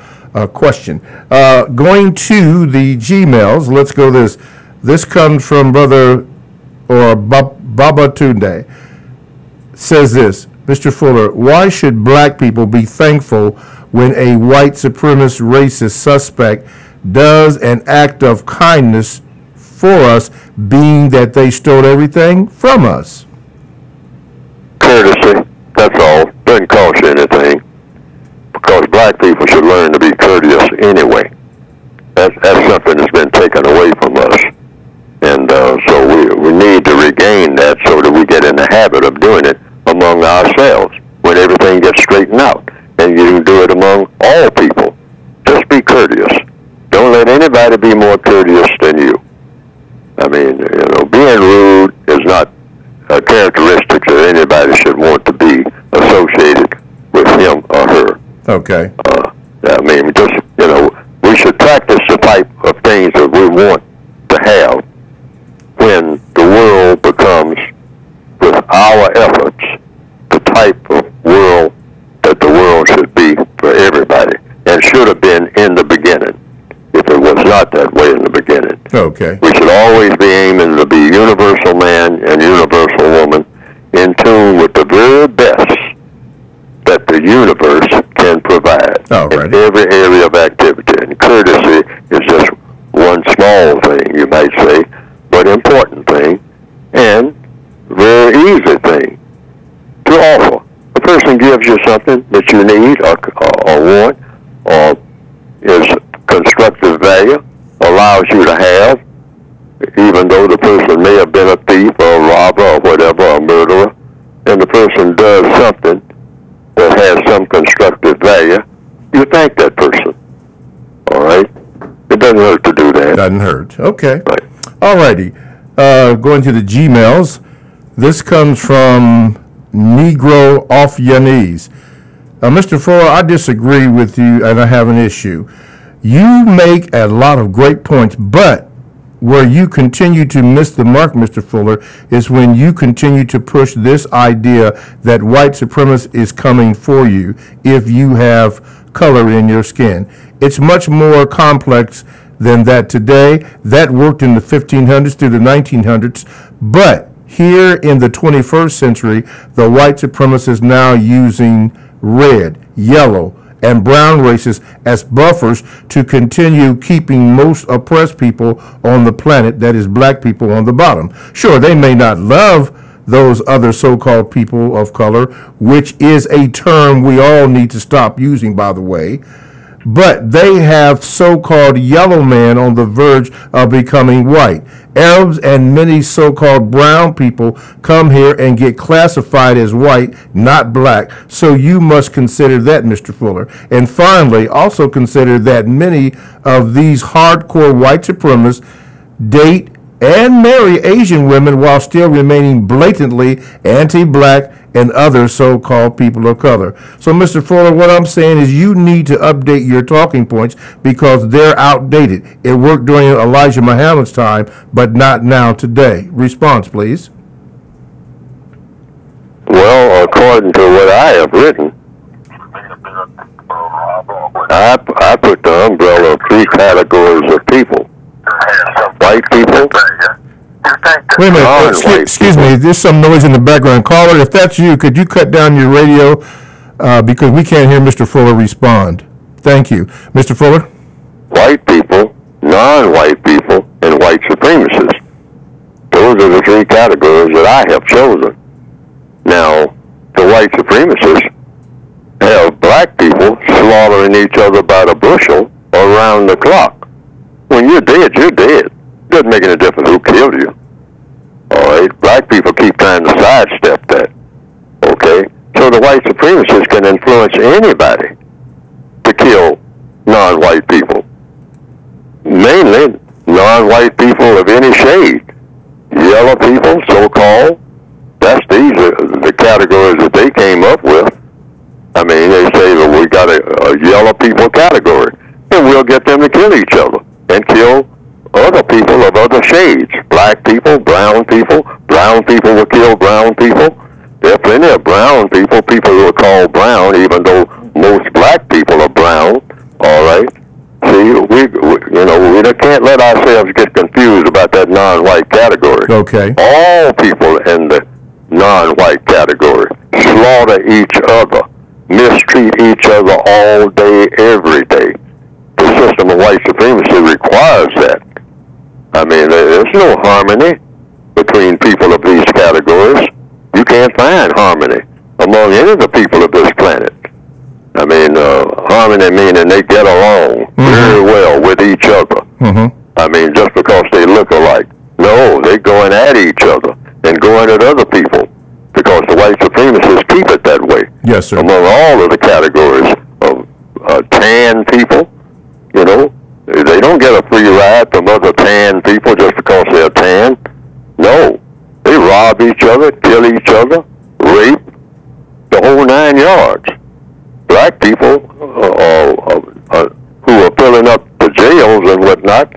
question. Going to the Gmails, let's go this. This comes from Brother Baba Tunde. Says this, Mr. Fuller, why should black people be thankful when a white supremacist racist suspect does an act of kindness for us, being that they stole everything from us? Courtesy, that's all. Doesn't cost you anything. Because black people should learn to be courteous anyway. That's something that's been taken away from us. And so we need to regain that so that we get in the habit of doing it among ourselves when everything gets straightened out. And you can do it among all people. Just be courteous. Don't let anybody be more courteous than you. I mean, you know, being rude is not a characteristic that anybody should want to be associated with him or her. Okay. I mean, just, you know, we should practice the type of things that we want to have when the world becomes, with our efforts, the type of world that the world should be for everybody and should have been in the beginning, if it was not that way in the beginning. Okay. We should always be aiming to be universal man and universal woman in tune with the very best that the universe can provide in every area of activity. And courtesy is just one small thing, you might say, but important thing, and very easy thing to offer. A person gives gives you something that you need or want, or is constructive value, allows you to have, even though the person may have been a thief or a robber or whatever, a murderer, and the person does something that has some constructive value, you thank that person. All right? It doesn't hurt to do that. Doesn't hurt. Okay. Right. All righty. Going to the Gmails. This comes from Negro Off Your Knees. Mr. Fuller, I disagree with you, and I have an issue. You make a lot of great points, but where you continue to miss the mark, Mr. Fuller, is when you continue to push this idea that white supremacy is coming for you if you have color in your skin. It's much more complex than that today. That worked in the 1500s through the 1900s, but here in the 21st century, the white supremacists now using red, yellow, and brown races as buffers to continue keeping most oppressed people on the planet, that is black people, on the bottom. Sure, they may not love those other so-called people of color, which is a term we all need to stop using, by the way, but they have so-called yellow man on the verge of becoming white. Arabs and many so-called brown people come here and get classified as white, not black, so you must consider that, Mr. Fuller. And finally, also consider that many of these hardcore white supremacists date and marry Asian women while still remaining blatantly anti-black and other so-called people of color. So, Mr. Fuller, what I'm saying is you need to update your talking points because they're outdated. It worked during Elijah Muhammad's time, but not now today. Response, please. Well, according to what I have written, I put the umbrella of three categories of people. White people. Wait a minute. Excuse me. There's some noise in the background. Caller, if that's you, could you cut down your radio because we can't hear Mr. Fuller respond. Thank you. Mr. Fuller? White people, non-white people, and white supremacists. Those are the three categories that I have chosen. Now, the white supremacists have black people slaughtering each other by the bushel around the clock. When you're dead, you're dead. Doesn't make any difference who killed you. All right? Black people keep trying to sidestep that. Okay? So the white supremacists can influence anybody to kill non-white people. Mainly non-white people of any shade. Yellow people, so-called. These are the categories that they came up with. I mean, they say that we got a yellow people category, and we'll get them to kill each other and kill other people of other shades. Black people, brown people will kill brown people. There are plenty of brown people who are called brown, even though most black people are brown. All right. See, we can't let ourselves get confused about that non-white category. Okay. All people in the non-white category slaughter each other, mistreat each other all day, every day. The system of white supremacy requires that. I mean, there's no harmony between people of these categories. You can't find harmony among any of the people of this planet. I mean, harmony meaning they get along very well with each other. I mean, just because they look alike. No, they're going at each other and going at other people because the white supremacists keep it that way. Yes, sir. Among all of the categories of tan people, you know, they don't get a free ride from other tan people just because they're tan. No, they rob each other, kill each other, rape, the whole 9 yards. Black people who are filling up the jails and whatnot,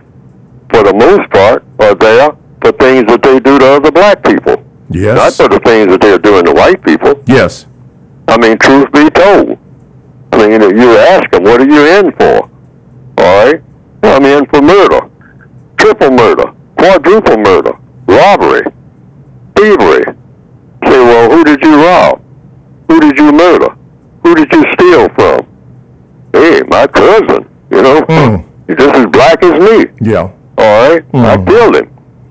for the most part, are there for things that they do to other black people. Yes. Not for the things that they're doing to white people. Yes. I mean, truth be told. I mean, you ask them, what are you in for? All right? I'm in for murder, triple murder, quadruple murder, robbery, thievery. Say, well, who did you rob? Who did you murder? Who did you steal from? Hey, my cousin, you know. He's just as black as me. Yeah. All right? I killed him.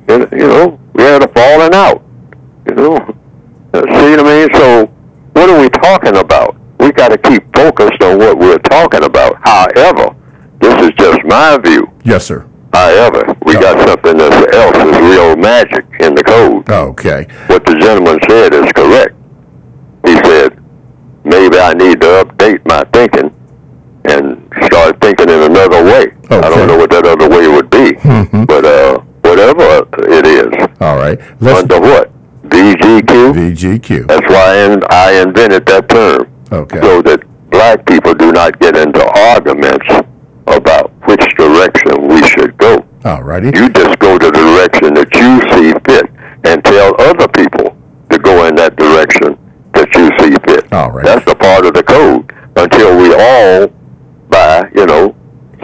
And, you know, we had a falling out. You know. See what I mean? So what are we talking about? We got to keep focused on what we're talking about. However, this is just my view. Yes, sir. However, we got something else is real magic in the code. Okay. What the gentleman said is correct. He said, maybe I need to update my thinking and start thinking in another way. Okay. I don't know what that other way would be, but whatever it is. All right. Under what? VGQ? VGQ. That's why I invented that term. Okay. So that black people do not get into arguments about which direction we should go. All righty. You just go to the direction that you see fit and tell other people to go in that direction that you see fit. All right. That's a part of the code until we all, by,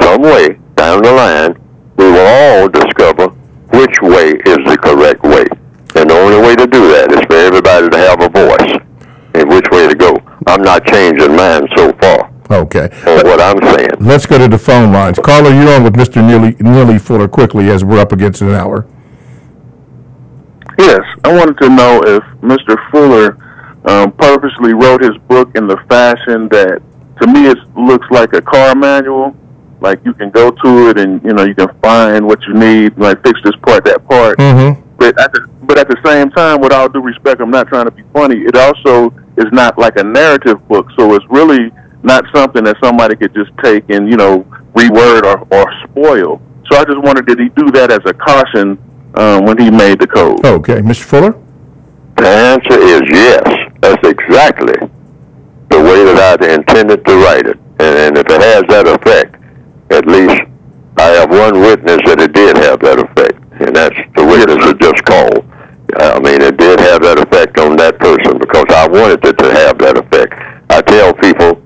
some way down the line, we will all discover which way is the correct way. And the only way to do that is for everybody to have a voice in which way to go. I'm not changing mine so far. Okay. On what I'm saying. Let's go to the phone lines. Caller, you're on with Mr. Neely Fuller quickly as we're up against an hour. Yes, I wanted to know if Mr. Fuller purposely wrote his book in the fashion that, to me, it looks like a car manual. Like you can go to it and, you can find what you need, like fix this part, that part. But at the same time, with all due respect, I'm not trying to be funny. It also is not like a narrative book, so it's really not something that somebody could just take and, reword or spoil. So I just wondered, did he do that as a caution when he made the code? Okay. Mr. Fuller? The answer is yes. That's exactly the way that I intended to write it. And if it has that effect, at least I have one witness that it did have that effect. And that's the witness that just called. I mean, it did have that effect on that person because I wanted it to have that effect. I tell people,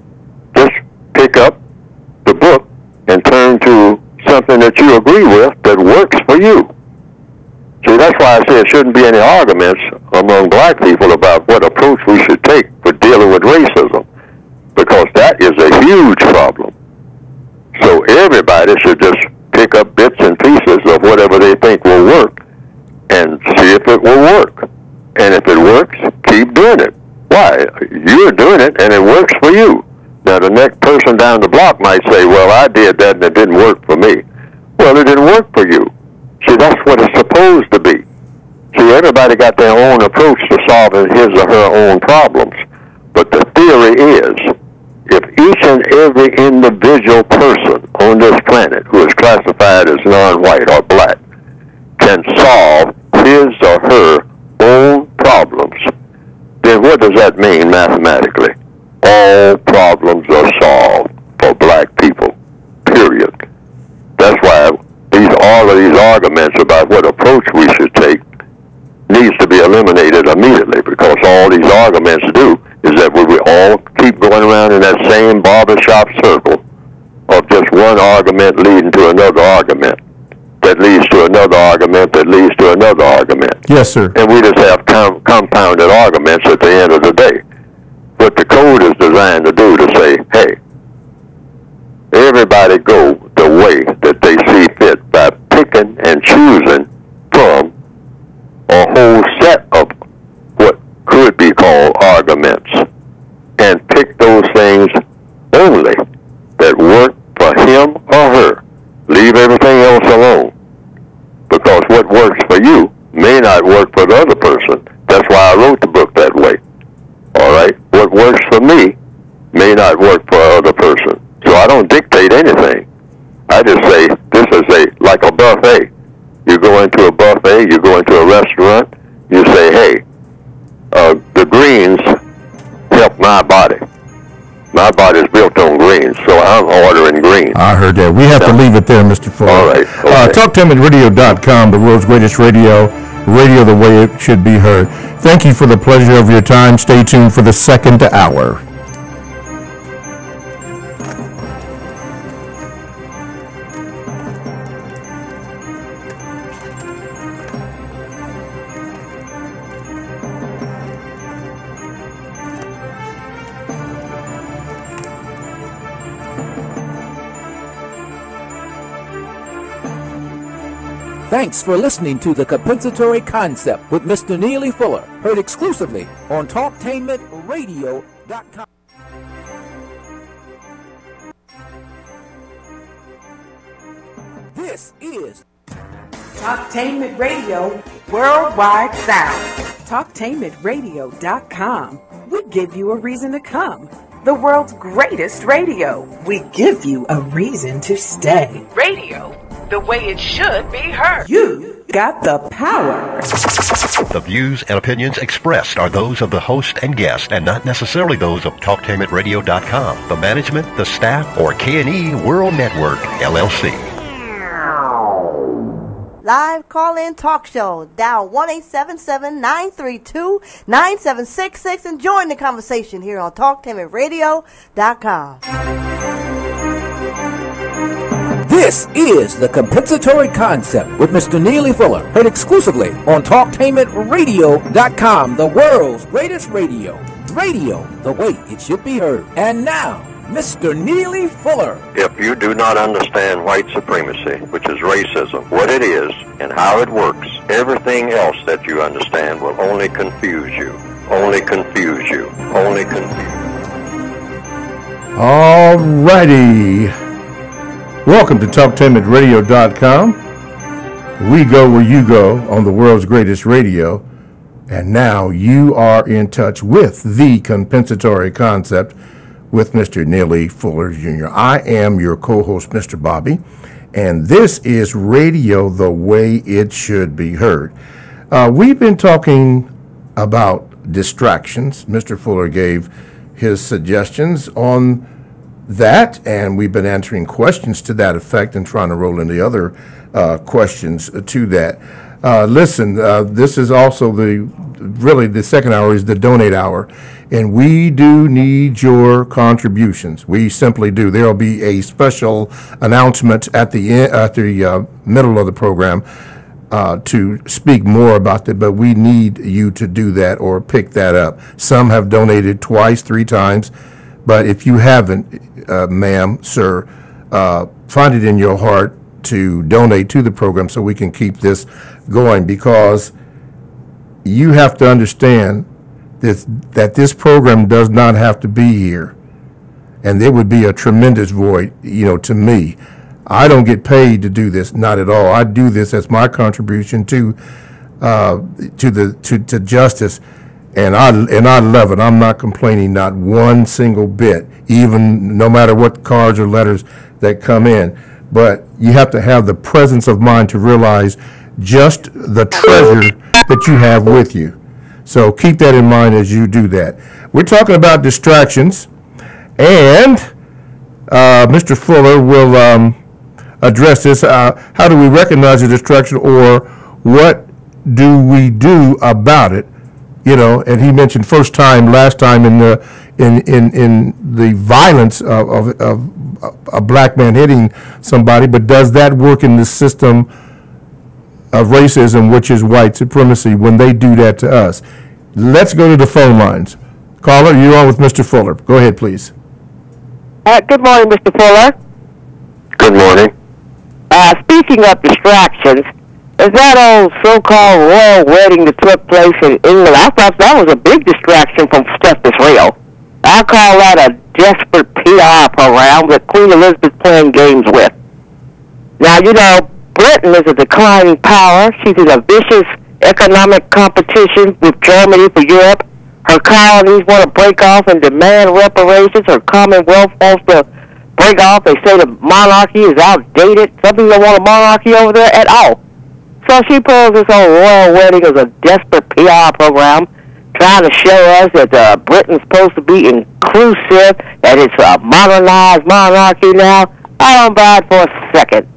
just pick up the book and turn to something that you agree with that works for you. See, that's why I say it shouldn't be any arguments among black people about what approach we should take for dealing with racism, because that is a huge problem. So everybody should just pick up bits and pieces of whatever they think will work and see if it will work. And if it works, keep doing it. Why? You're doing it and it works for you. Now the next person down the block might say, well, I did that and it didn't work for me. Well, it didn't work for you. See, that's what it's supposed to be. See, everybody got their own approach to solving his or her own problems. But the theory is, if each and every individual person on this planet who is classified as non-white or black can solve his or her own problems, then what does that mean mathematically? All problems are solved for black people, period. That's why all of these arguments about what approach we should take needs to be eliminated immediately, because all these arguments do is that we all keep going around in that same barbershop circle of just one argument leading to another argument that leads to another argument that leads to another argument. Yes, sir. And we just have compounded arguments at the end of the day. What the code is designed to do to say, hey, everybody go the way that they see fit by picking and choosing from a whole set of what could be called arguments, and pick those things only that work for him or her. Leave everything else alone, because what works for you may not work for the other person. That's why I wrote the book that way. All right? What works for me may not work for the other person. So I don't dictate anything. I just say, this is like a buffet. You go into a buffet, you go into a restaurant, you say, hey, the greens help my body. My body's built on greens, so I'm ordering greens. I heard that. We have to leave it there, Mr. Fuller. All right. Okay. TalkTimeRadio.com, the world's greatest radio the way it should be heard. Thank you for the pleasure of your time. Stay tuned for the second hour. Thanks for listening to the Compensatory Concept with Mr. Neely Fuller, heard exclusively on TalkTainmentRadio.com. This is Talktainment Radio Worldwide Sound. TalkTainmentRadio.com. We give you a reason to come. The world's greatest radio. We give you a reason to stay. Radio, the way it should be heard. You got the power. The views and opinions expressed are those of the host and guest and not necessarily those of TalkTainmentRadio.com, the management, the staff, or K&E World Network, LLC. Live call-in talk show. Dial 1-877-932-9766 and join the conversation here on TalkTainmentRadio.com. This is the Compensatory Concept with Mr. Neely Fuller, heard exclusively on TalkTainmentRadio.com, the world's greatest radio. Radio, the way it should be heard. And now, Mr. Neely Fuller. If you do not understand white supremacy, which is racism, what it is and how it works, everything else that you understand will only confuse you. Only confuse you. Only confuse you. All righty. Welcome to TalkTainmentRadio.com. We go where you go on the world's greatest radio. And now you are in touch with the Compensatory Concept with Mr. Neely Fuller Jr. I am your co-host, Mr. Bobby, and this is radio the way it should be heard. We've been talking about distractions. Mr. Fuller gave his suggestions on that, and we've been answering questions to that effect and trying to roll in the other questions to that. Listen, this is also the second hour is the donate hour, and we do need your contributions. We simply do. There will be a special announcement at the middle of the program to speak more about that, but we need you to do that or pick that up. Some have donated twice, 3 times, but if you haven't, ma'am, sir, find it in your heart to donate to the program so we can keep this going, because you have to understand that this program does not have to be here, and there would be a tremendous void, to me. I don't get paid to do this, not at all. I do this as my contribution to justice, and I love it. I'm not complaining, not one single bit, even no matter what cards or letters that come in. But you have to have the presence of mind to realize just the treasure that you have with you. So keep that in mind as you do that. We're talking about distractions, and Mr. Fuller will address this. How do we recognize a distraction, or what do we do about it? And he mentioned last time in the violence of a black man hitting somebody, but does that work in the system of racism, which is white supremacy, when they do that to us? Let's go to the phone lines. Caller, you're on with Mr. Fuller. Go ahead, please. Good morning, Mr. Fuller. Good morning. Speaking of distractions, is that old so-called royal wedding that took place in England? I thought that was a big distraction from stuff that's real. I call that a desperate PR program that Queen Elizabeth's playing games with. Now, Britain is a declining power. She's in a vicious economic competition with Germany for Europe. Her colonies want to break off and demand reparations. Her Commonwealth wants to break off. They say the monarchy is outdated. Some people don't want a monarchy over there at all. So she pulls this old royal wedding as a desperate PR program, trying to show us that Britain's supposed to be inclusive, that it's a modernized monarchy now. I don't buy it for a second.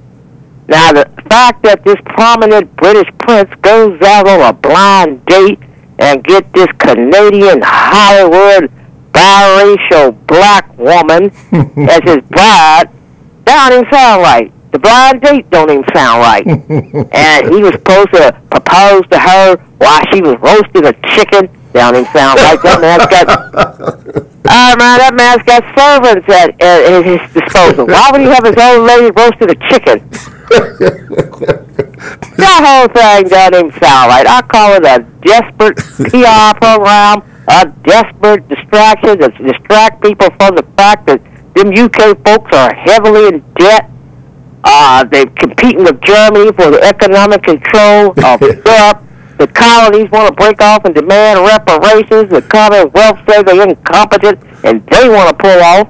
Now, the fact that this prominent British prince goes out on a blind date and get this Canadian Hollywood biracial black woman as his bride, that don't even sound right. The blind date don't even sound right. And he was supposed to propose to her while she was roasting a chicken. That don't even sound right. That man's got servants at his disposal. Why would he have his old lady roasting a chicken? That whole thing doesn't even sound right. I call it a desperate PR program, a desperate distraction to distract people from the fact that them UK folks are heavily in debt. They're competing with Germany for the economic control of Europe. The colonies want to break off and demand reparations. The Commonwealth say they're incompetent and they want to pull off.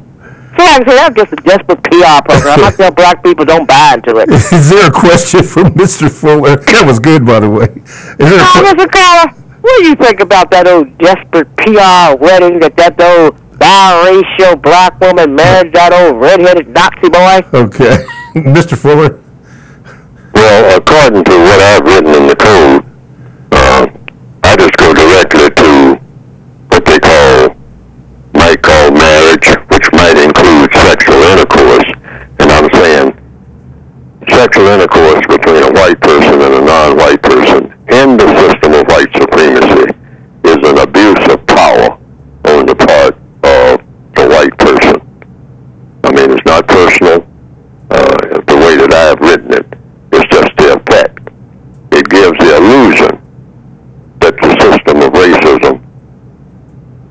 So like I say, that's just a desperate PR program. I tell black people don't buy into it. Is there a question from Mr. Fuller? That was good, by the way. Mr. Carter, what do you think about that old desperate PR wedding that old biracial black woman married that old redheaded Nazi boy? Okay. Mr. Fuller? Well, according to what I've written in the code, I just go directly to what they might call marriage, which might include sexual intercourse. And I'm saying sexual intercourse between a white person and a non-white person in the system of white supremacy is an abuse of power on the part of the white person. I mean, it's not personal. The way that I have written it, it's just the effect. It gives the illusion that the system of racism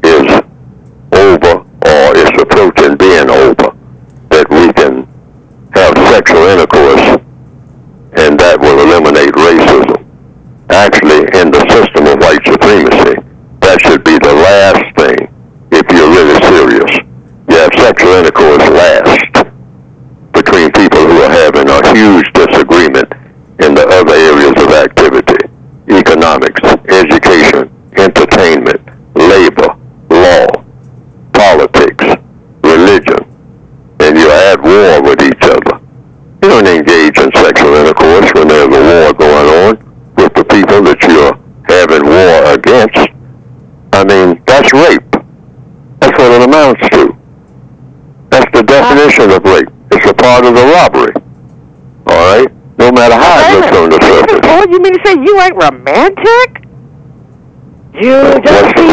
is over or is approaching being over, that we can have sexual intercourse and that will eliminate racism. Actually, in the system of white supremacy, that should be the last thing if you're really serious. You have sexual intercourse last between people who are having a huge disagreement in the other areas of activity: economics, education, entertainment, labor, law, politics, religion, and you're at war with each other. You don't engage in sexual intercourse when there's a war going on with the people that you're having war against. I mean, that's rape. That's what it amounts to. That's the definition of rape. It's a part of the robbery. All right? No matter how it looks on the surface. What you mean to say you ain't romantic? What's the question?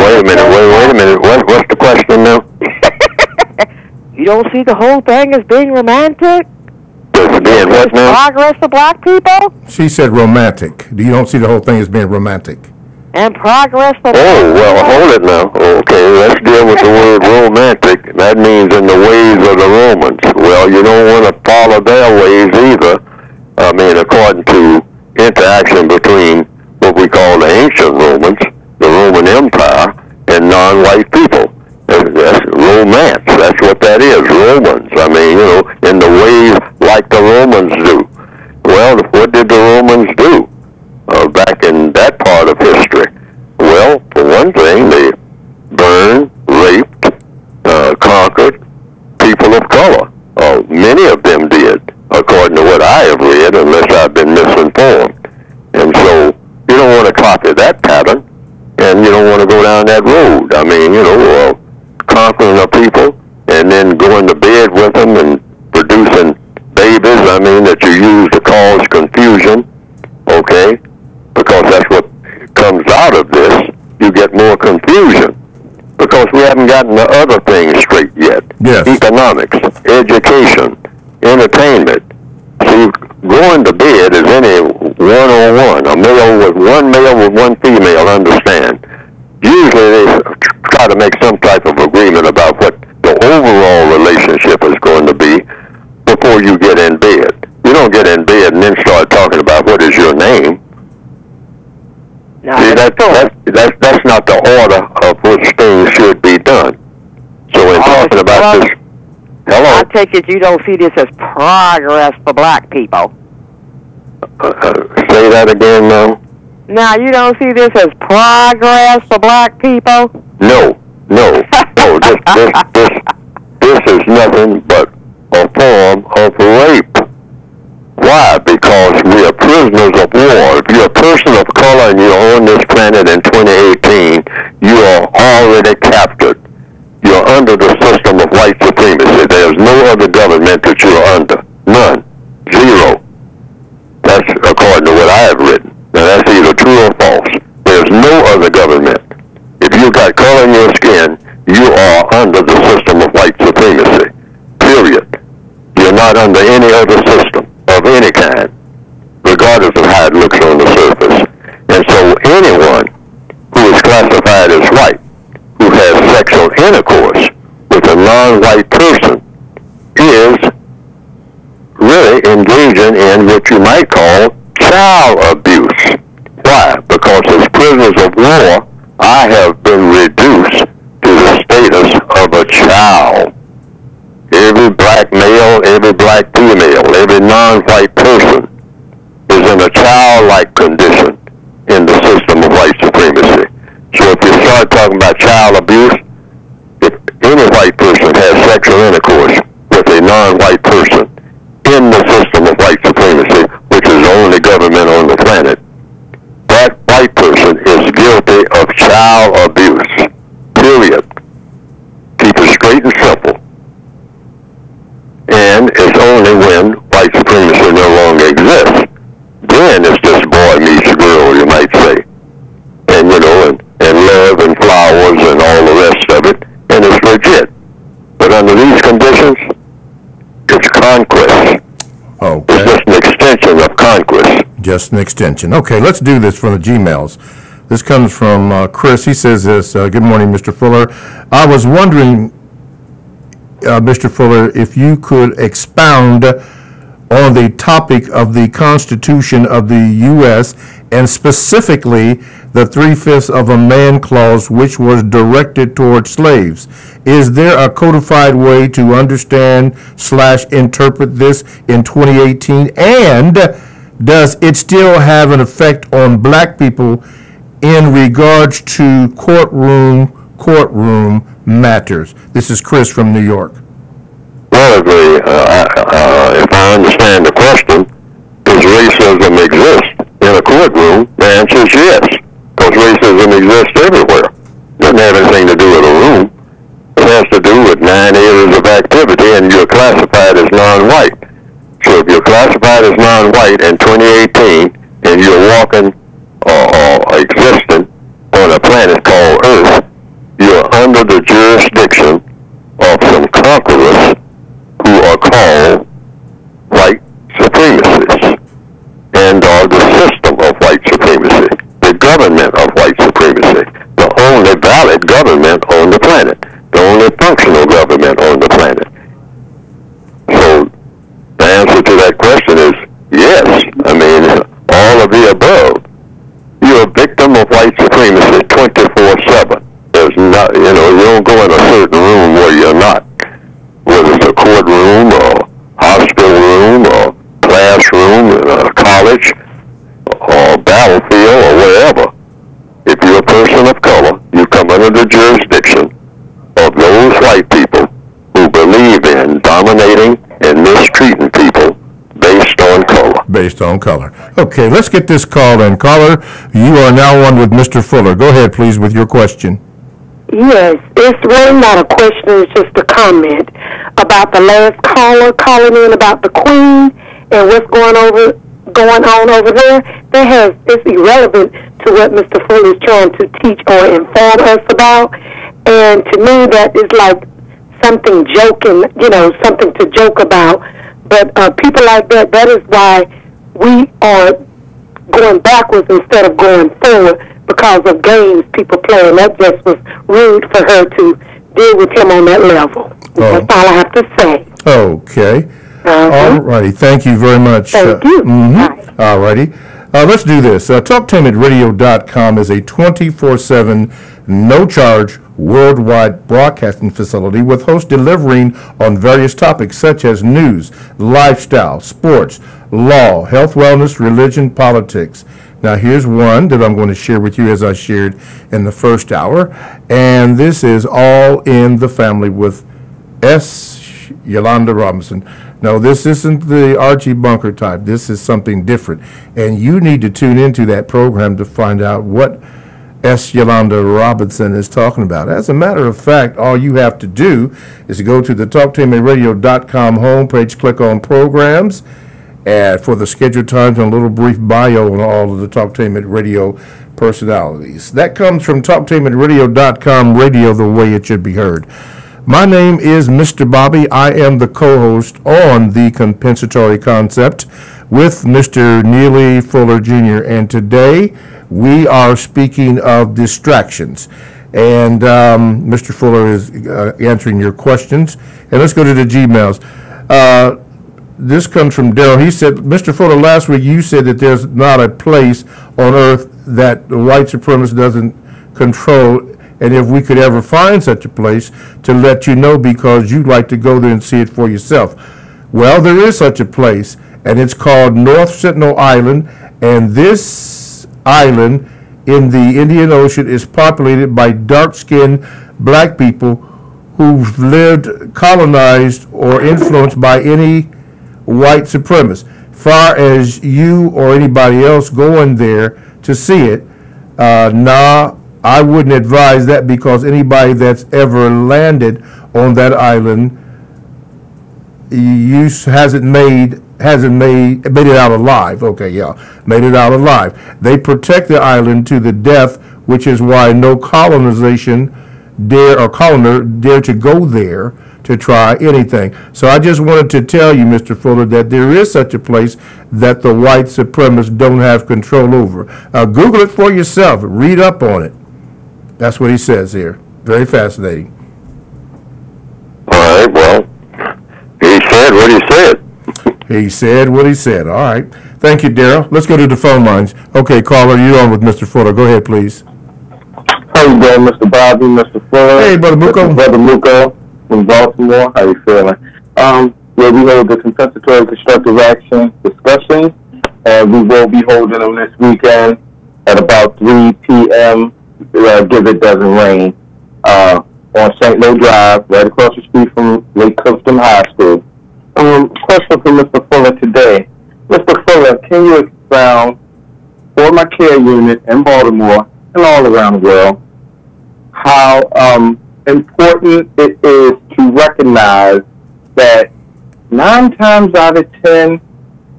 Wait a minute. What's the question now? You don't see the whole thing as being romantic? Being what now? Progress for black people? She said romantic. You don't see the whole thing as being romantic? And progress for well, hold it now. Okay, let's deal with the word romantic. That means in the ways of the Romans. Well, you don't want to follow their ways either. I mean, according to interaction between what we call the ancient Romans, the Roman Empire, and non-white people. That's romance. That's what that is, Romans. I mean, in the ways like the Romans do. Well, what did the Romans do back in that part of history? Well, for one thing, they burned, raped, conquered people of color. Many of them did, according to what I have read, unless I've been misinformed. And so you don't want to copy that pattern, and you don't want to go down that road. I mean, conquering a people and then going to bed with them and producing babies, I mean, that you use to cause confusion, okay? Because that's what comes out of this. You get more confusion because we haven't gotten the other things straight yet. Yes. Economics, education, entertainment. See, going to bed is any one-on-one. A one male with one female, understand. Usually they try to make some type of agreement about what the overall relationship is going to be before you get in bed. You don't get in bed and then start talking about what is your name. No, see, that's not the order of which things should be done. So in talking about this, hello? I take it you don't see this as progress for black people. Say that again now. Now, you don't see this as progress for black people? No. This is nothing but a form of rape. Why? Because we are prisoners of war. If you're a person of color and you're on this planet in 2018, you are already captured. You're under the system of white supremacy. There's no other government that you're under. None. Zero. That's according to what I have written. Now, that's either true or false. There's no other government. If you got color in your skin, you are under the system of white supremacy. Period. You're not under any other system of any kind. engaging in what you might call child abuse. Why? Because as prisoners of war, I have been reduced to the status of a child. Every black male, every black female, every non-white person is in a childlike condition in the system of white supremacy. So if you start talking about child abuse, if any white person has sexual intercourse with a non-white person in the system of white supremacy, which is the only government on the planet, that white person is guilty of child abuse. Period. Keep it straight and simple. And it's only when white supremacy no longer exists. Then it's just boy meets girl, you might say. And, you know, and love and flowers and all the rest of it. And it's legit. But under these conditions, it's conquest. Okay. It's just an extension of conquest. Just an extension. Okay, let's do this from the Gmails. This comes from Chris. He says this, good morning, Mr. Fuller. I was wondering, Mr. Fuller, if you could expound on the topic of the Constitution of the U.S. and specifically the 3/5 of a man clause which was directed toward slaves. Is there a codified way to understand/interpret this in 2018? And does it still have an effect on black people in regards to courtroom matters? This is Chris from New York. Well, if I understand the question, does racism exist in a courtroom? The answer is yes, because racism exists everywhere. It doesn't have anything to do with a room. It has to do with 9 areas of activity, and you're classified as non-white. So if you're classified as non-white in 2018, and you're walking or existing on a planet called Earth, you're under the jurisdiction of some conquerors who are called white supremacists, and are the system of white supremacy, the government of white supremacy, the only valid government on the planet, the only functional government on the planet. So the answer to that question is yes. I mean, all of the above. You're a victim of white supremacy 24/7. There's not, you know, you don't go in a certain room where you're not. Whether it's a courtroom or hospital room or classroom in a college or battlefield or wherever. If you're a person of color, you come under the jurisdiction of those white people who believe in dominating and mistreating people based on color. Based on color. Okay, let's get this call in. Caller, you are now on with Mr. Fuller. Go ahead, please, with your question. Yes, it's really not a question, it's just a comment about the last caller calling in about the Queen and what's going on over there. It's irrelevant to what Mr. Fuller is trying to teach or inform us about. And to me, that is like something joking, you know, something to joke about. But people like that, that is why we are going backwards instead of going forward, because of games people play, and that just was rude for her to deal with him on that level. That's all I have to say. Okay. All righty. Thank you very much. Thank you. All righty. Let's do this. TalkTameItRadio.com is a 24/7, no-charge, worldwide broadcasting facility with hosts delivering on various topics such as news, lifestyle, sports, law, health, wellness, religion, politics. Now, here's one that I'm going to share with you as I shared in the first hour, and this is All in the Family with S. Yolanda Robinson. No, this isn't the Archie Bunker type. This is something different, and you need to tune into that program to find out what S. Yolanda Robinson is talking about. As a matter of fact, all you have to do is to go to the TalkTameRadio.com homepage, click on Programs, for the scheduled times and a little brief bio on all of the Talktainment Radio personalities. That comes from TalkTainmentRadio.com, radio the way it should be heard. My name is Mr. Bobby. I am the co-host on the Compensatory Concept with Mr. Neely Fuller Jr. And today we are speaking of distractions. And Mr. Fuller is answering your questions. And let's go to the Gmails. this comes from Daryl. He said, Mr. Fuller, last week you said that there's not a place on earth that the white supremacist doesn't control, and if we could ever find such a place, to let you know, because you'd like to go there and see it for yourself. Well, there is such a place, and it's called North Sentinel Island, and this island in the Indian Ocean is populated by dark-skinned black people who've lived, colonized, or influenced by any white supremacist. Far as you or anybody else going there to see it, I wouldn't advise that, because anybody that's ever landed on that island hasn't made it out alive. Okay, yeah, made it out alive. They protect the island to the death, which is why no colonization colonizer dare to go there to try anything. So I just wanted to tell you, Mr. Fuller, that there is such a place that the white supremacists don't have control over. Google it for yourself. Read up on it. That's what he says here. Very fascinating. All right, well, he said what he said. He said what he said. All right. Thank you, Daryl. Let's go to the phone lines. Okay, caller, you're on with Mr. Fuller. Go ahead, please. How you doing, Mr. Bobby, Mr. Fuller? Hey, Brother Muko. Brother Muko from Baltimore. How you feeling? Yeah, we hold the compensatory constructive action discussions, and we will be holding them this weekend at about 3 p.m., give it doesn't rain, on St. Louis Drive, right across the street from Lake Clifton High School. Question for Mr. Fuller today. Mr. Fuller, can you expound for my care unit in Baltimore and all around the world how important it is to recognize that 9 times out of 10,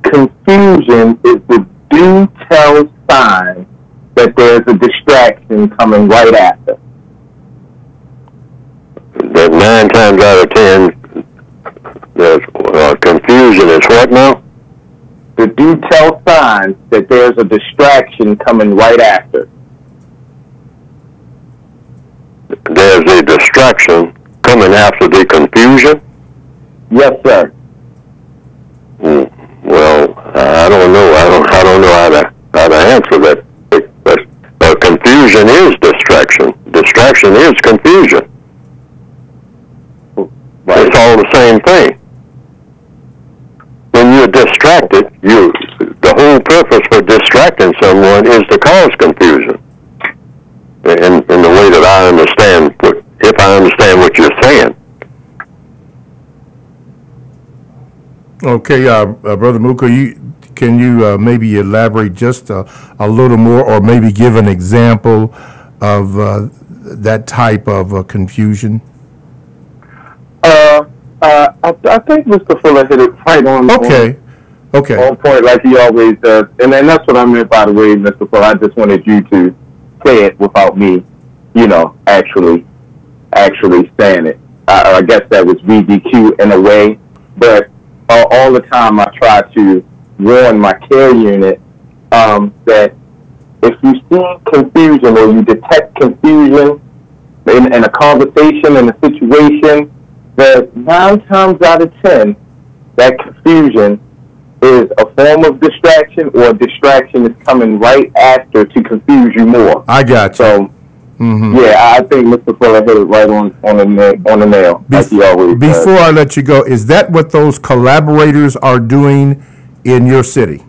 confusion is the due tell sign that there's a distraction coming right after. That 9 times out of 10, there's confusion is what now? The due tell sign that there's a distraction coming right after. There's a distraction coming after the confusion? Yes, sir. Well, I don't know. I don't know how to answer that. But confusion is distraction. Distraction is confusion. Right. It's all the same thing. When you're distracted, the whole purpose for distracting someone is to cause confusion. In the way that I understand, if I understand what you're saying. Okay, Brother Muko, can you maybe elaborate just a little more, or maybe give an example of that type of confusion? I think Mr. Fuller hit it right on. Okay. On point, like he always does. And then that's what I meant, by the way, Mr. Fuller. I just wanted you to say it without me, actually saying it. I guess that was VDQ in a way, but all the time I try to warn my care unit that if you see confusion or you detect confusion in a conversation, in a situation, that 9 times out of 10, that confusion is a form of distraction, or a distraction is coming right after to confuse you more. I got you. So, yeah, I think Mr. Fuller hit it right on the nail, like he always does. Before I let you go, is that what those collaborators are doing in your city?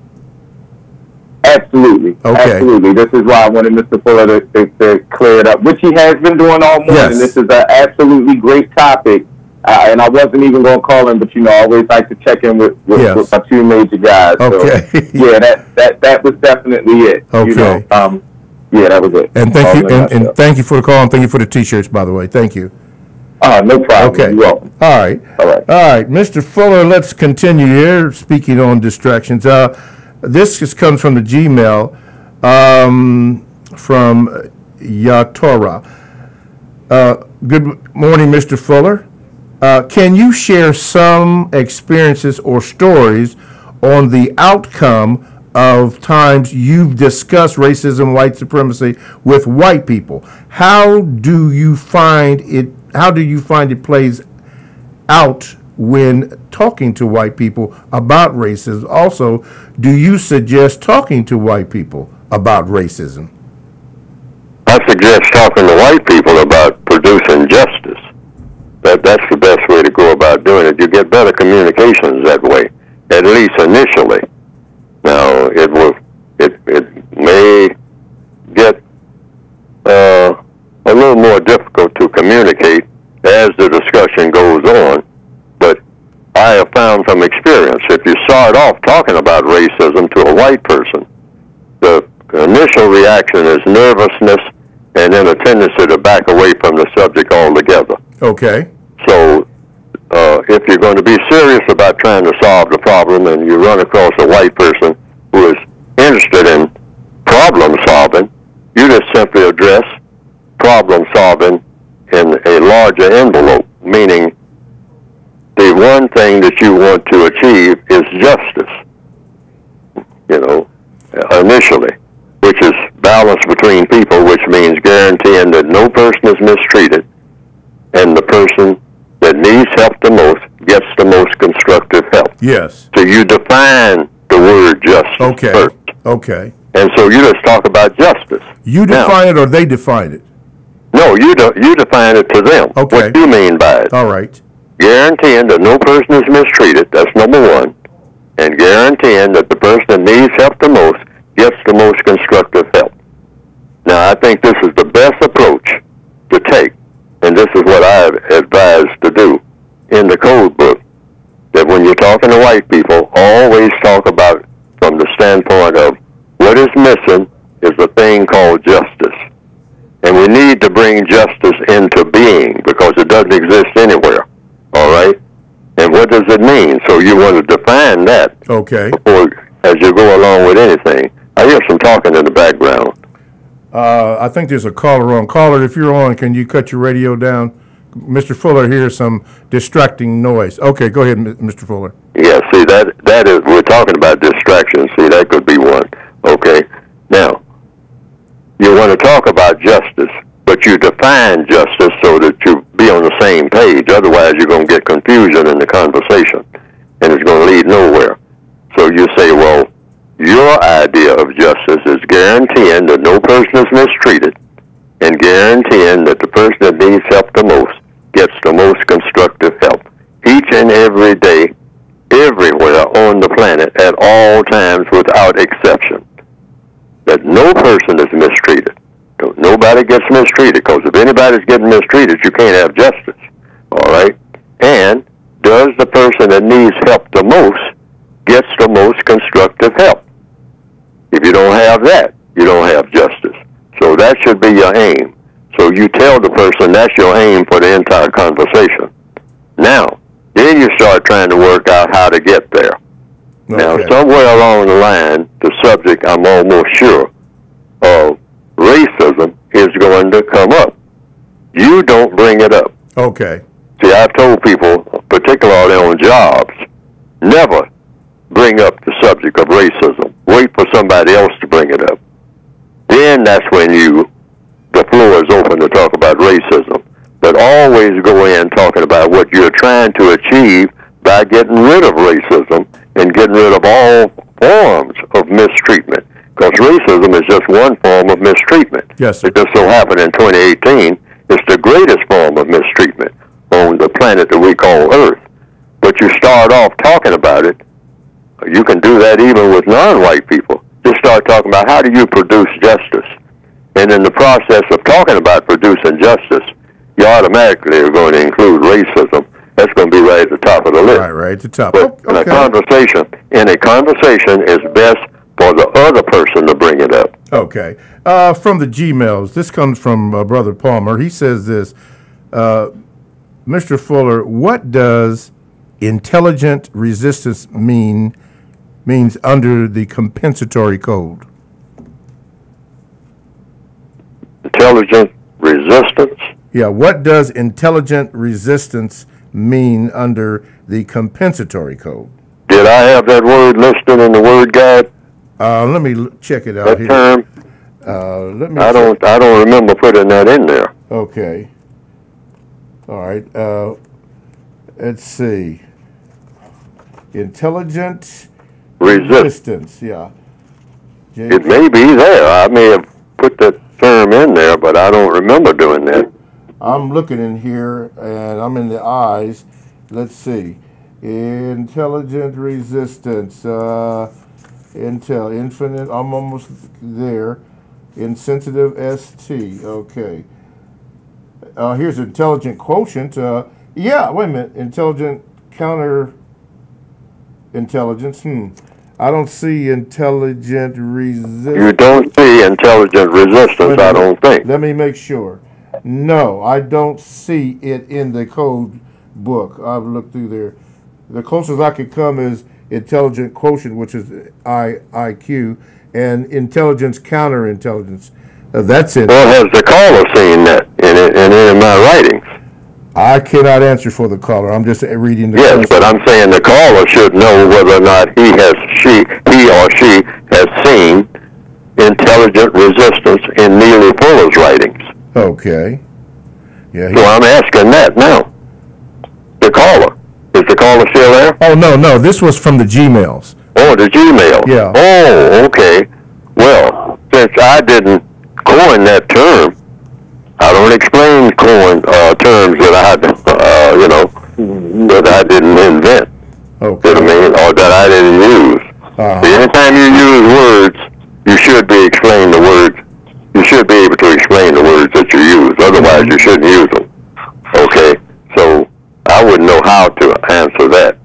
Absolutely. Okay. Absolutely. This is why I wanted Mr. Fuller to clear it up, which he has been doing all morning. Yes. This is an absolutely great topic. And I wasn't even going to call him, but I always like to check in with my 2 major guys. Okay. So, yeah, that was definitely it. Okay. Yeah, that was it. And thank you, and thank you for the call, and thank you for the T-shirts, by the way. Thank you. No problem. Okay. You're welcome. All right. Mr. Fuller, let's continue here. Speaking on distractions, this just comes from the Gmail from Yatora. Good morning, Mr. Fuller. Can you share some experiences or stories on the outcome of times you've discussed racism, white supremacy with white people? How do you find it plays out when talking to white people about racism? Also, do you suggest talking to white people about racism? I suggest talking to white people about producing justice. That's the best way to go about doing it. You get better communications that way, at least initially. Now, it may get a little more difficult to communicate as the discussion goes on, but I have found from experience, if you start off talking about racism to a white person, the initial reaction is nervousness and then a tendency to back away from the subject altogether. Okay. So if you're going to be serious about trying to solve the problem and you run across a white person who is interested in problem solving, you just simply address problem solving in a larger envelope, meaning the one thing that you want to achieve is justice, initially, which is balance between people, which means guaranteeing that no person is mistreated and the person that needs help the most gets the most constructive help. Yes. So you define the word justice first. Okay. And so you just talk about justice. You define it or they define it? No, you define it to them. Okay. What do you mean by it? All right. Guaranteeing that no person is mistreated, that's number one, and guaranteeing that the person that needs help the most gets the most constructive help. Now, I think this is the best approach to take, and this is what I advise to do in the code book, that when you're talking to white people, always talk about from the standpoint of what is missing is a thing called justice. And we need to bring justice into being because it doesn't exist anywhere. All right? And what does it mean? So you want to define that. Okay. Before, as you go along with anything. I hear some talking in the background. I think there's a caller on. Caller, if you're on, can you cut your radio down? Mr. Fuller hears some distracting noise. Okay, go ahead, Mr. Fuller. Yeah, see, that is, we're talking about distractions. See, that could be one. Okay. Now, you want to talk about justice, but you define justice so that you be on the same page. Otherwise, you're going to get confusion in the conversation, and it's going to lead nowhere. So you say, well, your idea of justice is guaranteeing that no person is mistreated and guaranteeing that the person that needs help the most gets the most constructive help each and every day, everywhere on the planet, at all times without exception. That no person is mistreated. Nobody gets mistreated, because if anybody's getting mistreated, you can't have justice. All right? And does the person that needs help the most gets the most constructive help? If you don't have that, you don't have justice. So that should be your aim. So you tell the person that's your aim for the entire conversation. Now, then you start trying to work out how to get there. Okay. Now, somewhere along the line, the subject, I'm almost sure, of racism is going to come up. You don't bring it up. Okay. See, I've told people, particularly on jobs, never bring up the subject of racism. Wait for somebody else to bring it up. Then that's when the floor is open to talk about racism. But always go in talking about what you're trying to achieve by getting rid of racism and getting rid of all forms of mistreatment. Because racism is just one form of mistreatment. Yes. It just so happened in 2018, it's the greatest form of mistreatment on the planet that we call Earth. But you start off talking about it. You can do that even with non-white people. Just start talking about how do you produce justice. And in the process of talking about producing justice, you automatically are going to include racism. That's going to be right at the top of the list. Right at the top. But in a conversation is best for the other person to bring it up. Okay. From the Gmails, this comes from Brother Palmer. He says this, Mr. Fuller, what does intelligent resistance means under the compensatory code? Intelligent resistance? Yeah, what does intelligent resistance mean under the compensatory code? Did I have that word listed in the word guide? Let me check it out that here. Term? I don't remember putting that in there. Okay. All right. Let's see. Intelligent resistance. Yeah. It may be there. I may have put that term in there, but I don't remember doing that. I'm looking in here, and I'm in the eyes. Let's see. Intelligent resistance. Infinite. I'm almost there. Insensitive ST. Okay. Here's intelligent quotient. Yeah, wait a minute. Intelligent counter intelligence. I don't see intelligent resistance. You don't see intelligent resistance, I don't think. Let me make sure. No, I don't see it in the code book. I've looked through there. The closest I could come is intelligent quotient, which is IQ, and intelligence counterintelligence. That's it. Well, has the caller seen that in any of my writings? I cannot answer for the caller. I'm just reading the Yes, but I'm saying the caller should know whether or not he or she has seen intelligent resistance in Neely Fuller's writings. Okay. Yeah. So I'm asking that now. The caller. Is the caller still there? Oh, no. This was from the Gmails. Oh, the Gmail. Yeah. Oh, okay. Well, since I didn't coin that term, I don't explain terms that I didn't invent. Okay. You know what I mean? Or that I didn't use. Anytime you use words, you should be explaining the words. You should be able to explain the words that you use. Otherwise, you shouldn't use them. Okay. So I wouldn't know how to answer that.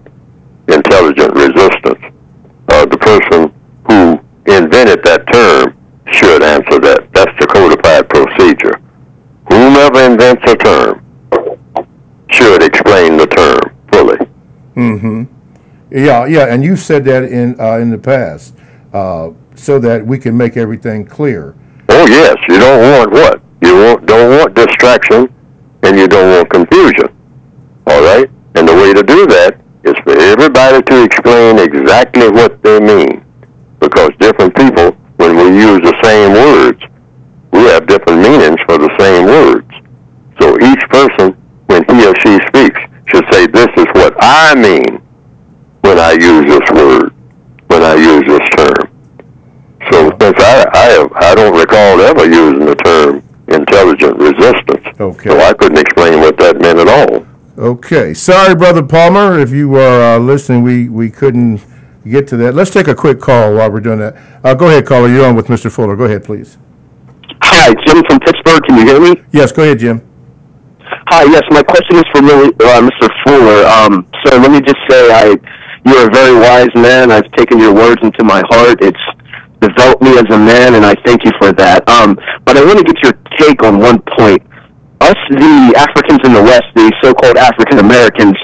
Intelligent resistance. The person who invented that term should answer that. That's the codified procedure. Whomever invents a term should explain the term fully. Mm-hmm. Yeah, and you've said that in the past, so that we can make everything clear. Oh yes, you don't want what? You don't want distraction, and you don't want confusion. All right? And the way to do that is for everybody to explain exactly what they mean. Because different people, when we use the same words, we have different meanings for the same words. So each person, when he or she speaks, should say, this is what I mean when I use this word, when I use this term. So since I don't recall ever using the term intelligent resistance, so I couldn't explain what that meant at all. Okay. Sorry, Brother Palmer, if you were listening, we couldn't get to that. Let's take a quick call while we're doing that. Go ahead, caller. You're on with Mr. Fuller. Go ahead, please. Hi, Jim from Pittsburgh. Can you hear me? Yes, go ahead, Jim. Hi, yes, my question is for Mr. Fuller. So let me just say you're a very wise man. I've taken your words into my heart. It's developed me as a man, and I thank you for that. But I want to get your take on one point. Us, the Africans in the West, the so-called African Americans,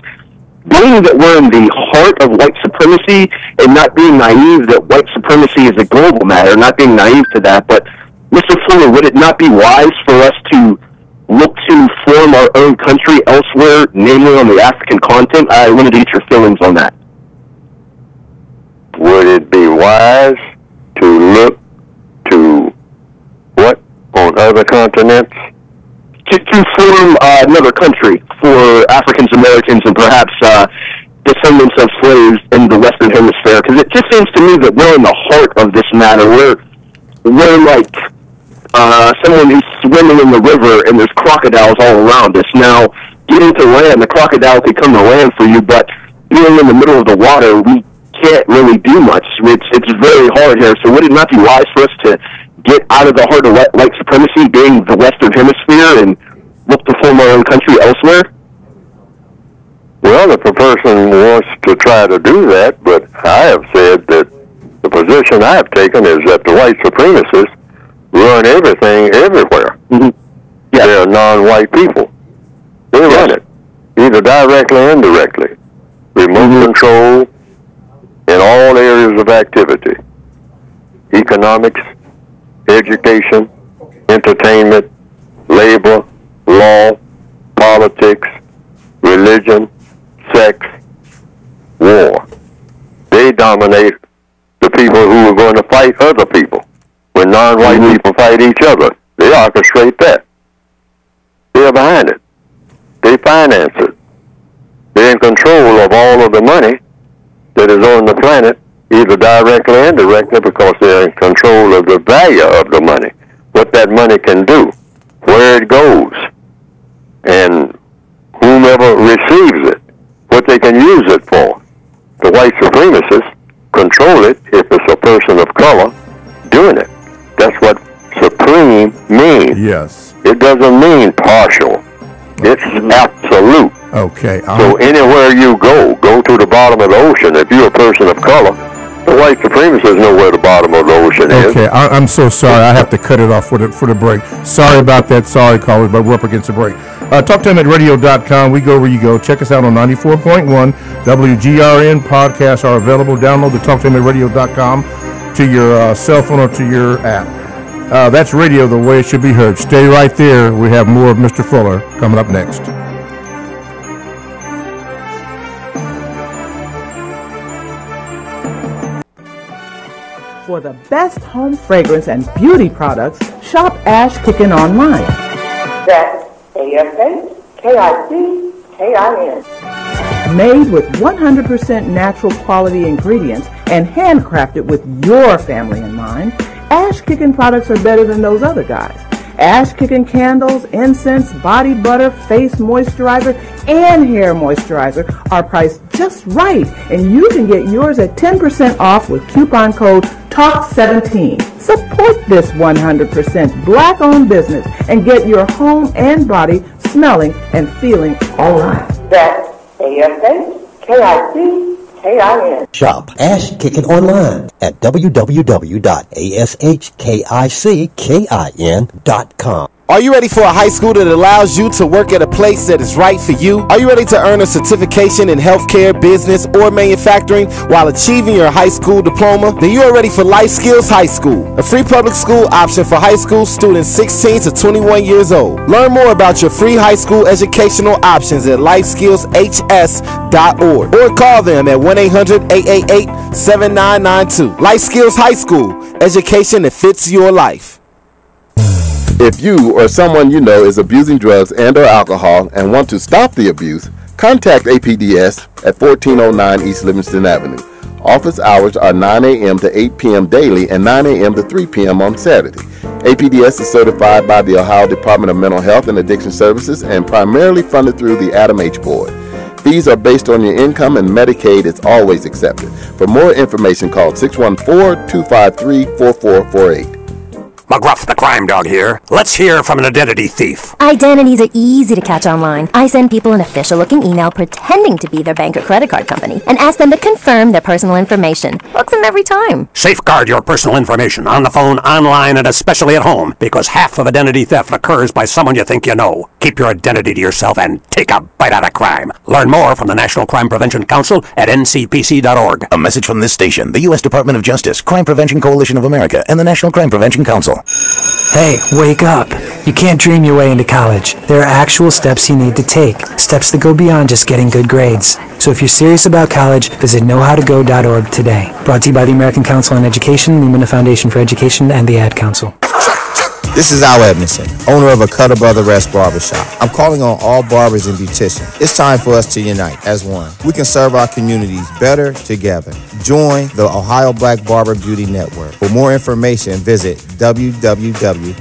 being that we're in the heart of white supremacy and not being naive that white supremacy is a global matter, not being naive to that, but Mr. Fuller, would it not be wise for us to look to form our own country elsewhere, namely on the African continent? I wanted to get your feelings on that. Would it be wise to look to what on other continents? To form another country for African Americans and perhaps descendants of slaves in the Western Hemisphere, because it just seems to me that we're in the heart of this matter. We're like someone who's swimming in the river and there's crocodiles all around us. Now, getting to land, the crocodile could come to land for you, but being in the middle of the water, we can't really do much. It's very hard here. So would it not be wise for us to get out of the heart of white supremacy, being the Western Hemisphere, and look to form our own country elsewhere? Well, if a person wants to try to do that, but I have said that the position I have taken is that the white supremacists run everything everywhere. Mm-hmm. Yeah. They're non-white people. They run it, either directly or indirectly. Remote control in all areas of activity. Economics, education, entertainment, labor, law, politics, religion, sex, war. They dominate the people who are going to fight other people. When non-white people fight each other, they orchestrate that. They're behind it. They finance it. They're in control of all of the money that is on the planet, either directly and indirectly, because they're in control of the value of the money, what that money can do, where it goes, and whomever receives it, what they can use it for. The white supremacists control it if it's a person of color doing it. That's what supreme means. Yes. It doesn't mean partial. It's absolute. Okay. So anywhere you go to the bottom of the ocean. If you're a person of color, the white supremacists know where the bottom of the ocean is. Okay, I'm so sorry. I have to cut it off for the break. Sorry about that. Sorry, callers, but we're up against the break. TalkTimeAtRadio.com. We go where you go. Check us out on 94.1 WGRN. Podcasts are available. Download the TalkTimeAtRadio.com to your cell phone or to your app. That's radio the way it should be heard. Stay right there. We have more of Mr. Fuller coming up next. For the best home fragrance and beauty products, shop Ash Kickin online. That's ASHKICKIN. Made with 100% natural quality ingredients and handcrafted with your family in mind, Ash Kickin products are better than those other guys. Ash Kickin candles, incense, body butter, face moisturizer, and hair moisturizer are priced just right, and you can get yours at 10% off with coupon code TALK17. Support this 100% black-owned business and get your home and body smelling and feeling all right. That's ASHKICKIN. Shop Ash Kickin online at www.ashkickin.com. Are you ready for a high school that allows you to work at a place that is right for you? Are you ready to earn a certification in healthcare, business, or manufacturing while achieving your high school diploma? Then you are ready for Life Skills High School, a free public school option for high school students 16 to 21 years old. Learn more about your free high school educational options at lifeskillshs.org or call them at 1-800-888-7992. Life Skills High School, education that fits your life. If you or someone you know is abusing drugs and or alcohol and want to stop the abuse, contact APDS at 1409 East Livingston Avenue. Office hours are 9 a.m. to 8 p.m. daily and 9 a.m. to 3 p.m. on Saturday. APDS is certified by the Ohio Department of Mental Health and Addiction Services and primarily funded through the Adam H. Board. Fees are based on your income and Medicaid is always accepted. For more information, call 614-253-4448. McGruff the Crime Dog here. Let's hear from an identity thief. Identities are easy to catch online. I send people an official-looking email pretending to be their bank or credit card company and ask them to confirm their personal information. Books them every time. Safeguard your personal information on the phone, online, and especially at home, because half of identity theft occurs by someone you think you know. Keep your identity to yourself and take a bite out of crime. Learn more from the National Crime Prevention Council at ncpc.org. A message from this station, the U.S. Department of Justice, Crime Prevention Coalition of America, and the National Crime Prevention Council. Hey, wake up. You can't dream your way into college. There are actual steps you need to take. Steps that go beyond just getting good grades. So if you're serious about college, visit knowhowtogo.org today. Brought to you by the American Council on Education, the Lumina Foundation for Education, and the Ad Council. This is Al Edmondson, owner of a Cutter Brother Rest Barbershop. I'm calling on all barbers and beauticians. It's time for us to unite as one. We can serve our communities better together. Join the Ohio Black Barber Beauty Network. For more information, visit www.obbn.org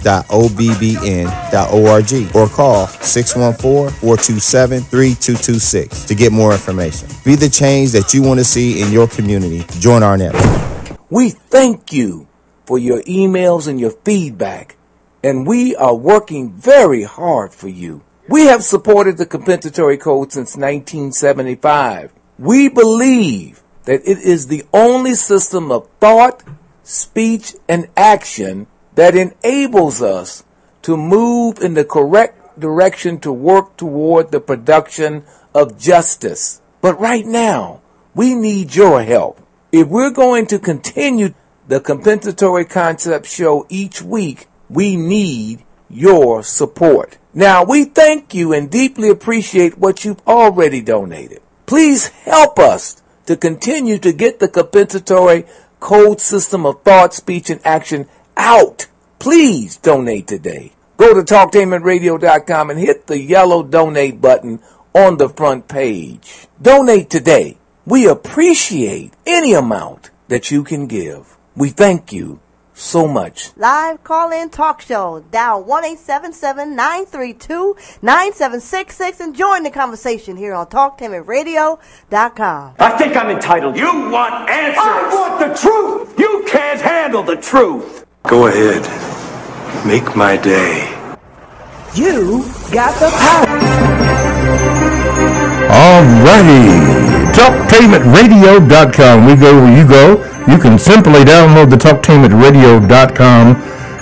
or call 614-427-3226 to get more information. Be the change that you want to see in your community. Join our network. We thank you for your emails and your feedback, and we are working very hard for you. We have supported the Compensatory Code since 1975. We believe that it is the only system of thought, speech, and action that enables us to move in the correct direction to work toward the production of justice. But right now, we need your help. If we're going to continue the Compensatory Concept show each week, we need your support. Now, we thank you and deeply appreciate what you've already donated. Please help us to continue to get the Compensatory Code system of thought, speech, and action out. Please donate today. Go to TalkTainmentRadio.com and hit the yellow donate button on the front page. Donate today. We appreciate any amount that you can give. We thank you so much. Live call-in talk show. Dial 1-877-932-9766 and join the conversation here on TalkTameRadio.com. I think I'm entitled. You want answers. I want the truth. You can't handle the truth. Go ahead. Make my day. You got the power. Alrighty. TalkTameRadio.com. We go where you go. You can simply download the TalkTameRadio.com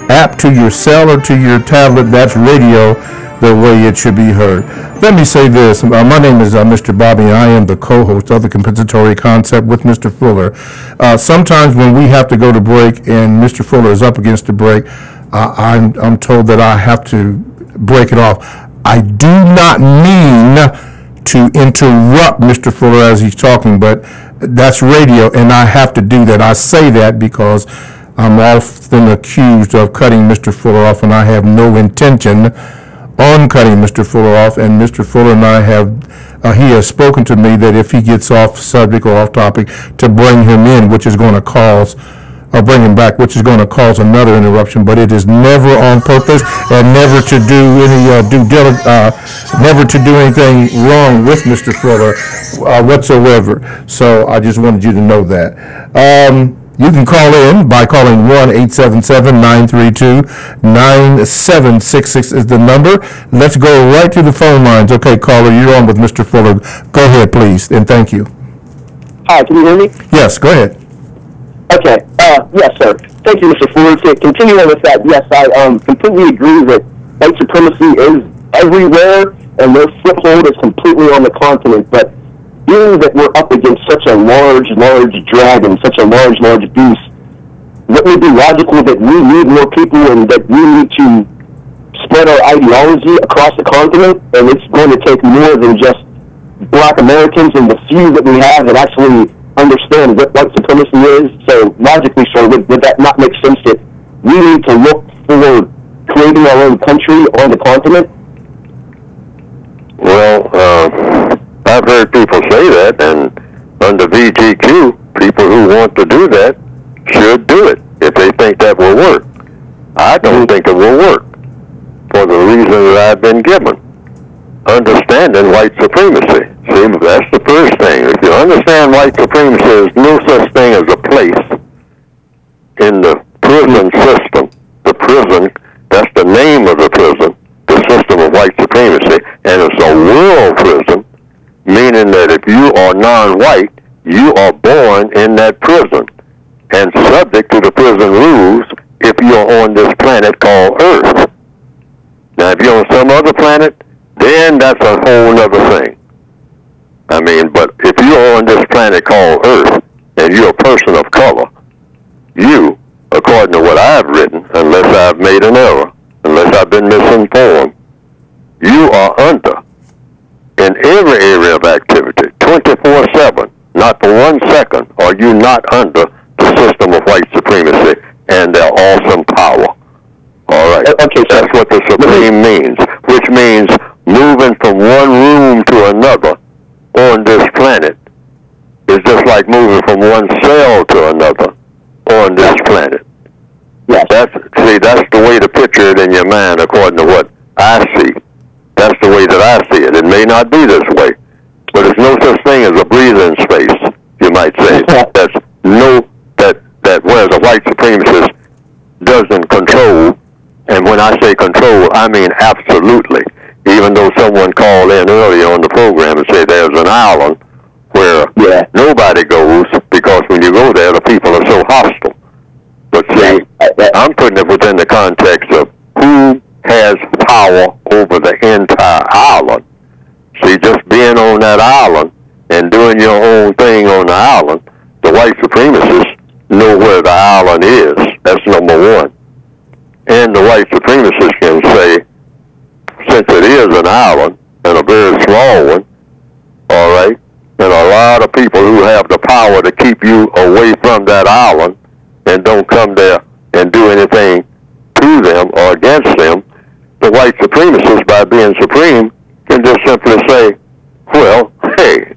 app to your cell or to your tablet. That's radio the way it should be heard. Let me say this. My name is Mr. Bobby, and I am the co-host of the Compensatory Concept with Mr. Fuller. Sometimes when we have to go to break and Mr. Fuller is up against the break, I'm told that I have to break it off. I do not mean to interrupt Mr. Fuller as he's talking, but that's radio, and I have to do that. I say that because I'm often accused of cutting Mr. Fuller off, and I have no intention on cutting Mr. Fuller off. And Mr. Fuller and I have, he has spoken to me that if he gets off subject or off topic, to bring him in, which is going to cause, or bring him back, which is going to cause another interruption. But it is never on purpose, and never to do any never to do anything wrong with Mr. Fuller whatsoever. So I just wanted you to know that. You can call in by calling 1-877-932-9766 is the number. Let's go right to the phone lines. Okay, caller, you're on with Mr. Fuller. Go ahead, please, and thank you. Hi, can you hear me? Yes, go ahead. Okay. Yes, sir. Thank you, Mr. Fuller. To continue on with that, yes, I completely agree that white supremacy is everywhere, and their foothold is completely on the continent. But being that we're up against such a large dragon, such a large beast, wouldn't it be logical that we need more people and that we need to spread our ideology across the continent? And it's going to take more than just black Americans and the few that we have that actually understand what white supremacy is. So logically, sir, would that not make sense that we need to look for creating our own country on the continent? Well, I've heard people say that, and under VGQ, people who want to do that should do it if they think that will work. I don't think it will work for the reason that I've been given. Understanding white supremacy. See, that's the first thing. If you understand white supremacy, there's no such thing as a place in the prison system. The prison, that's the name of the prison, the system of white supremacy, and it's a world prison, meaning that if you are non-white, you are born in that prison and subject to the prison rules if you're on this planet called Earth. Now, if you're on some other planet, then that's a whole other thing. I mean, but if you're on this planet called Earth and you're a person of color, you, according to what I've written, unless I've made an error, unless I've been misinformed, you are under, in every area of activity, 24/7, not for 1 second, are you not under the system of white supremacy and their awesome power. All right. Okay, that's what the supreme means, which means moving from one room to another on this planet is just like moving from one cell to another on this planet. Yes. That's the way to picture it in your mind according to what I see. That's the way that I see it. It may not be this way, but there's no such thing as a breathing space, you might say. That's that whereas a white supremacist doesn't control, and when I say control, I mean absolutely. Even though someone called in earlier on the program and said there's an island where nobody goes because when you go there, the people are so hostile. But see, I'm putting it within the context of who has power over the entire island. See, just being on that island and doing your own thing on the island, the white supremacists know where the island is. That's number one. And the white supremacists can say, since it is an island, and a very small one, all right, and a lot of people who have the power to keep you away from that island and don't come there and do anything to them or against them, the white supremacists, by being supreme, can just simply say, well, hey,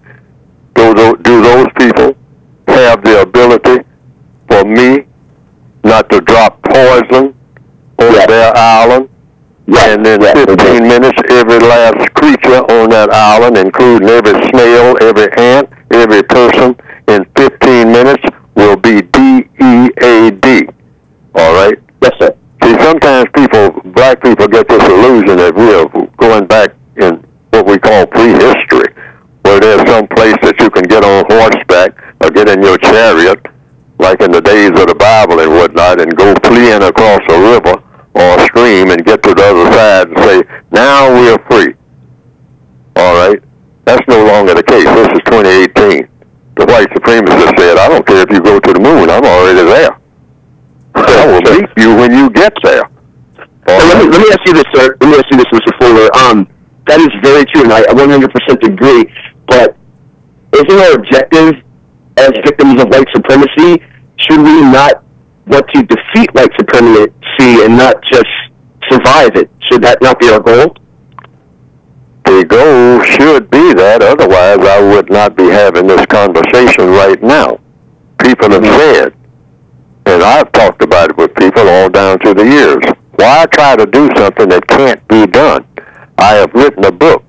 do those people have the ability for me not to drop poison on their island? And in 15 minutes, every last creature on that island, including every snail, every ant, every person, in 15 minutes will be DEAD. All right? Yes, sir. See, sometimes black people get this illusion that we're going back in what we call prehistory, where there's some place that you can get on horseback or get in your chariot, like in the days of the Bible and whatnot, and go fleeing across a river or a stream and get to the other side and say, now we're free. All right? That's no longer the case. This is 2018. The white supremacist said, I don't care if you go to the moon. I'm already there. I will beat you when you get there. Let me ask you this, sir. Let me ask you this, Mr. Fuller. That is very true, and I 100% agree. But isn't our objective as victims of white supremacy, should we not want to defeat white supremacy and not just survive it? Should that not be our goal? The goal should be that. Otherwise, I would not be having this conversation right now. People have said, and I've talked about it with people all down through the years, why try to do something that can't be done? I have written a book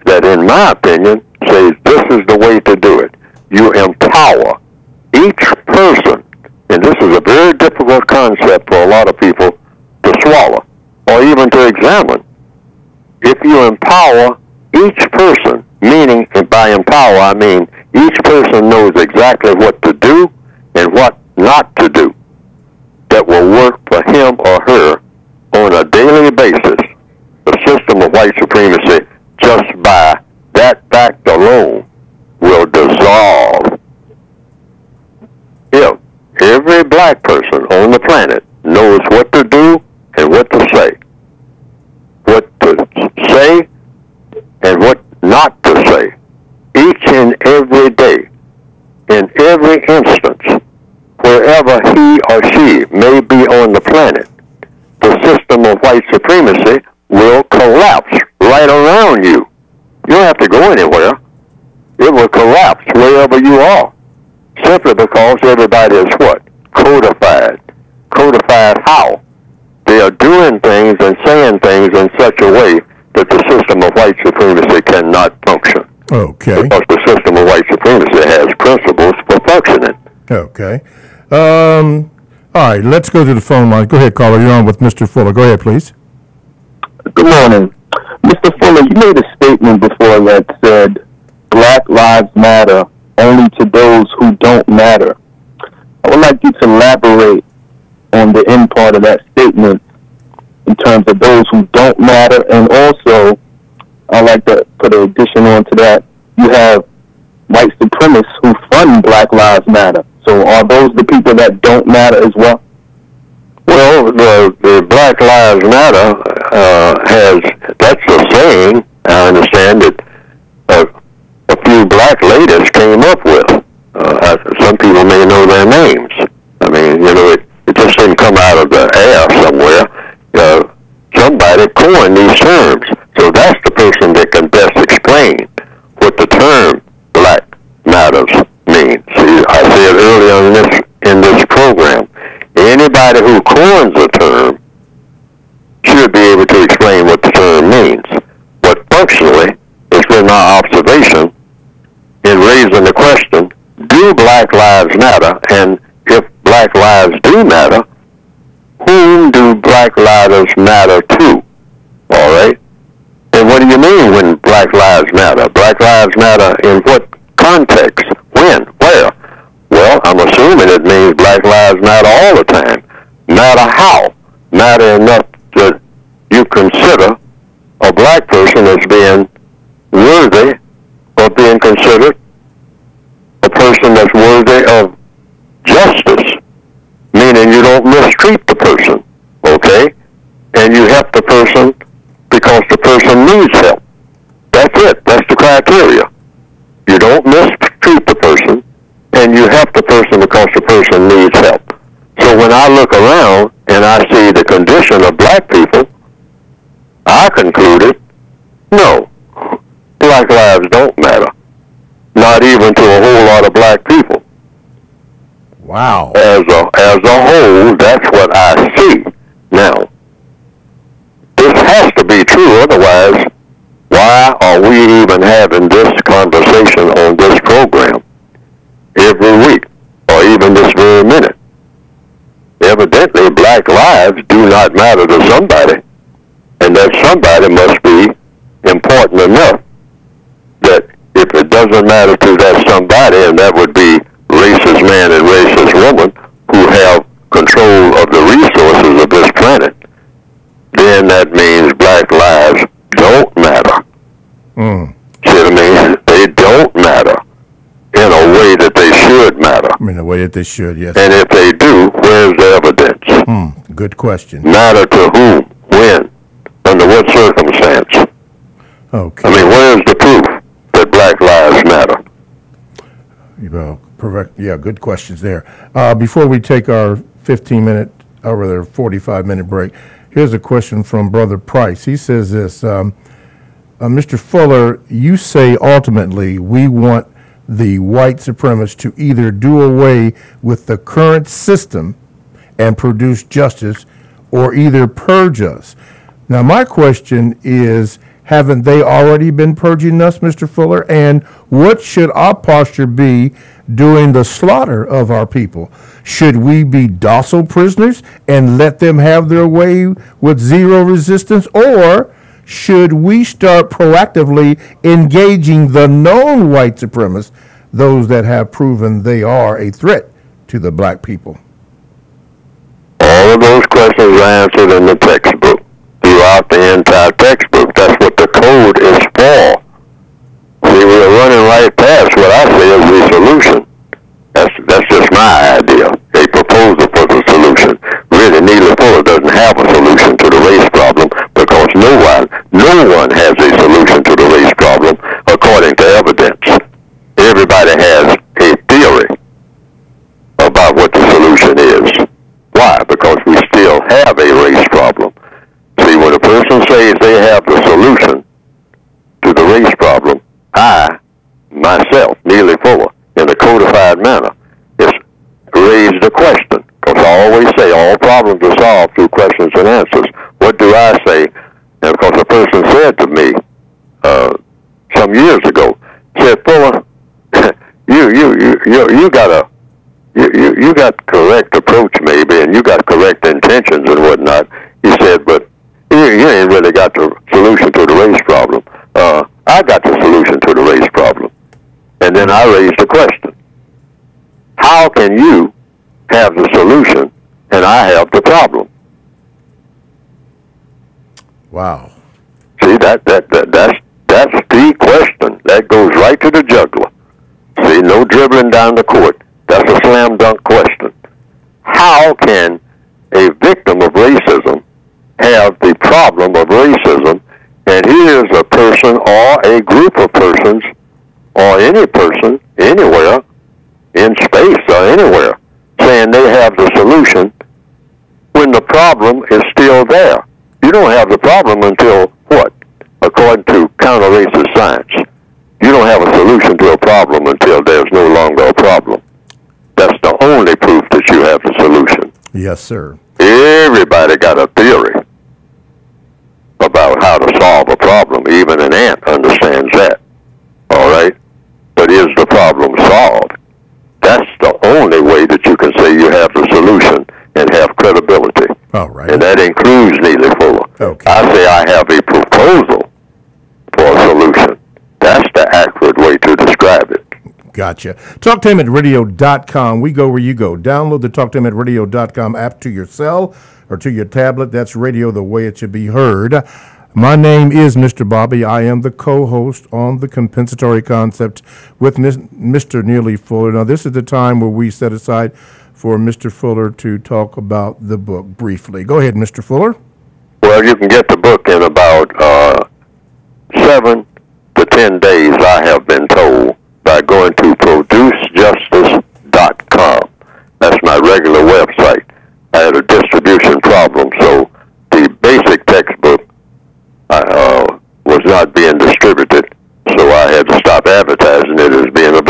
that, in my opinion, says this is the way to do it. You empower each person, and this is a very difficult concept for a lot of people to swallow or even to examine. If you empower each person, meaning by empower I mean each person knows exactly what to do and what not to do, that will work for him or her on a daily basis, the system of white supremacy, just by that fact alone, will dissolve. If every black person on the planet knows what to do and what to say and what not to say, each and every day, in every instance, wherever he or she may be on the planet, the system of white supremacy will collapse right around you. You don't have to go anywhere. It will collapse wherever you are, simply because everybody is what? Codified. Codified how? They are doing things and saying things in such a way that the system of white supremacy cannot function. Okay. Because the system of white supremacy has principles for functioning. Okay. All right, let's go to the phone line. Go ahead, caller. You're on with Mr. Fuller. Go ahead, please. Good morning. Mr. Fuller, you made a statement before that said, Black Lives Matter only to those who don't matter. I would like you to elaborate on the end part of that statement in terms of those who don't matter, and also I'd like to put an addition on to that. You have white supremacists who fund Black Lives Matter. So are those the people that don't matter as well? Well, the Black Lives Matter that's a saying, I understand, that a few black ladies came up with. Some people may know their names. I mean, it just didn't come out of the air somewhere. Somebody coined these terms. So that's the person that can best explain what the term Black Matters means. See, I said earlier in this program, anybody who coins a term should be able to explain what the term means. But functionally, it's been my observation in raising the question, do Black Lives matter? And if Black lives do matter, whom do Black lives matter to? All right? And what do you mean when Black lives matter? Black lives matter in what context? When? Where? Well, I'm assuming it means Black lives matter all the time. Matter how? Matter enough that you consider a black person as being worthy of being considered a person that's worthy of justice, meaning you don't mistreat the person, okay? And you help the person because the person needs help. That's it. That's the criteria. You don't mistreat the person, and you help the person because the person needs help. So when I look around and I see the condition of black people, I concluded, no, Black lives don't matter. not even to a whole lot of black people. Wow. As a whole, that's what I see. Now, this has to be true, otherwise, why are we even having this conversation on this program every week, or even this very minute? Evidently, black lives do not matter to somebody, and that somebody must be important enough that if it doesn't matter to that somebody, and that would be racist man and racist woman who have control of the resources of this planet, then that means black lives don't matter. See what I mean? They don't matter in a way that they should matter. In a way that they should, yes. And if they do, where's the evidence? Good question. Matter to whom? When? Under what circumstance? Okay. I mean, where's the proof that black lives matter? Yeah, good questions there. Before we take our 15-minute, or rather 45-minute break, here's a question from Brother Price. He says this, Mr. Fuller, you say ultimately we want the white supremacists to either do away with the current system and produce justice, or either purge us. Now, my question is, haven't they already been purging us, Mr. Fuller? And what should our posture be during the slaughter of our people? Should we be docile prisoners and let them have their way with zero resistance? Or should we start proactively engaging the known white supremacists, those that have proven they are a threat to the black people? All of those questions are answered in the textbook, throughout the entire textbook. That's what the code is for. See, we're running right past what I say is the solution. That's just my idea, a proposal for the solution. Really, Neely Fuller doesn't have a solution to the race problem, because no one has a solution to the race problem according to evidence. Everybody has a theory about what the solution is. Why? Because we still have a race problem. See, when a person says they have the solution to the race problem, I, myself, Neely Fuller, in a codified manner, is raised the question. Because I always say all problems are solved through questions and answers. What do I say? And because a person said to me some years ago, said, Fuller, you got correct approach maybe, and you got correct intentions and whatnot. He said, but you ain't really got the solution to the race problem. I got the solution to the race problem. And then I raised the question, how can you have the solution and I have the problem? Wow. See, that's the question. That goes right to the jugular. See, no dribbling down the court. That's a slam dunk question. How can a victim of racism have the problem of racism, and here's a person or a group of persons or any person anywhere in space or anywhere saying they have the solution when the problem is still there? You don't have the problem until what? According to counter-racist science, you don't have a solution to a problem until there's no longer a problem. That's the only proof that you have the solution. Yes, sir. Everybody got a theory about how to solve a problem. Even an ant understands that. All right? But is the problem solved? That's the only way that you can say you have the solution and have credibility. All right. And that includes Neely Fuller. Okay. I say I have a proposal for a solution. That's the accurate way to describe it. Gotcha. TalkTameAtRadio.com. We go where you go. Download the TalkTameAtRadio.com app to your cell or to your tablet. That's radio the way it should be heard. My name is Mr. Bobby. I am the co-host on the Compensatory Concept with Mr. Neely Fuller. Now, this is the time where we set aside for Mr. Fuller to talk about the book briefly. Go ahead, Mr. Fuller. Well, you can get the book in about 7 to 10 days, I have been told, by going to producejustice.com. That's my regular website. I had a distribution problem, so the basic textbook was not being distributed, so I had to stop advertising it as being available.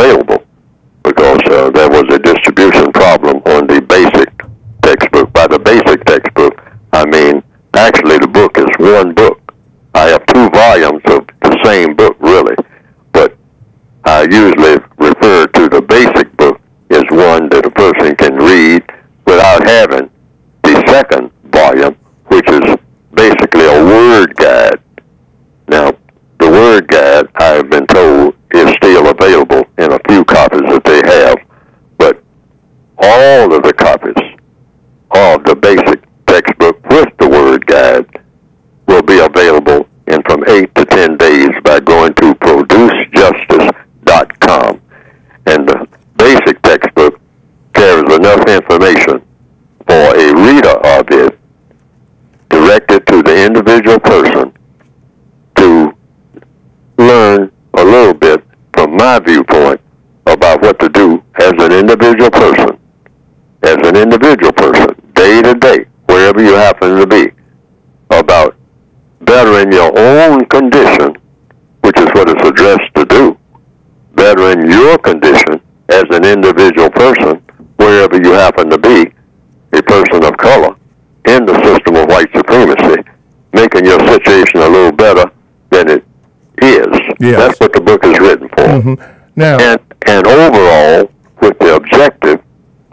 one book. I have 2 volumes of the same book, really, but I usually refer to the basic book as one that a person can read without having the second volume, which is basically a word guide. Now, the word guide, I have been told, is still available in a few copies that they have, but all of the copies of the basic textbook with the word guide will be available in from 8 to 10 days by going to producejustice.com. And the basic textbook carries enough information for a reader of it, directed to the individual person, to learn a little bit from my viewpoint about what to do as an individual person, day to day, wherever you happen to be, about bettering your own condition, which is what it's addressed to do, bettering your condition as an individual person, wherever you happen to be, a person of color, in the system of white supremacy, making your situation a little better than it is. Yes. That's what the book is written for. Mm-hmm. Now, and overall, with the objective,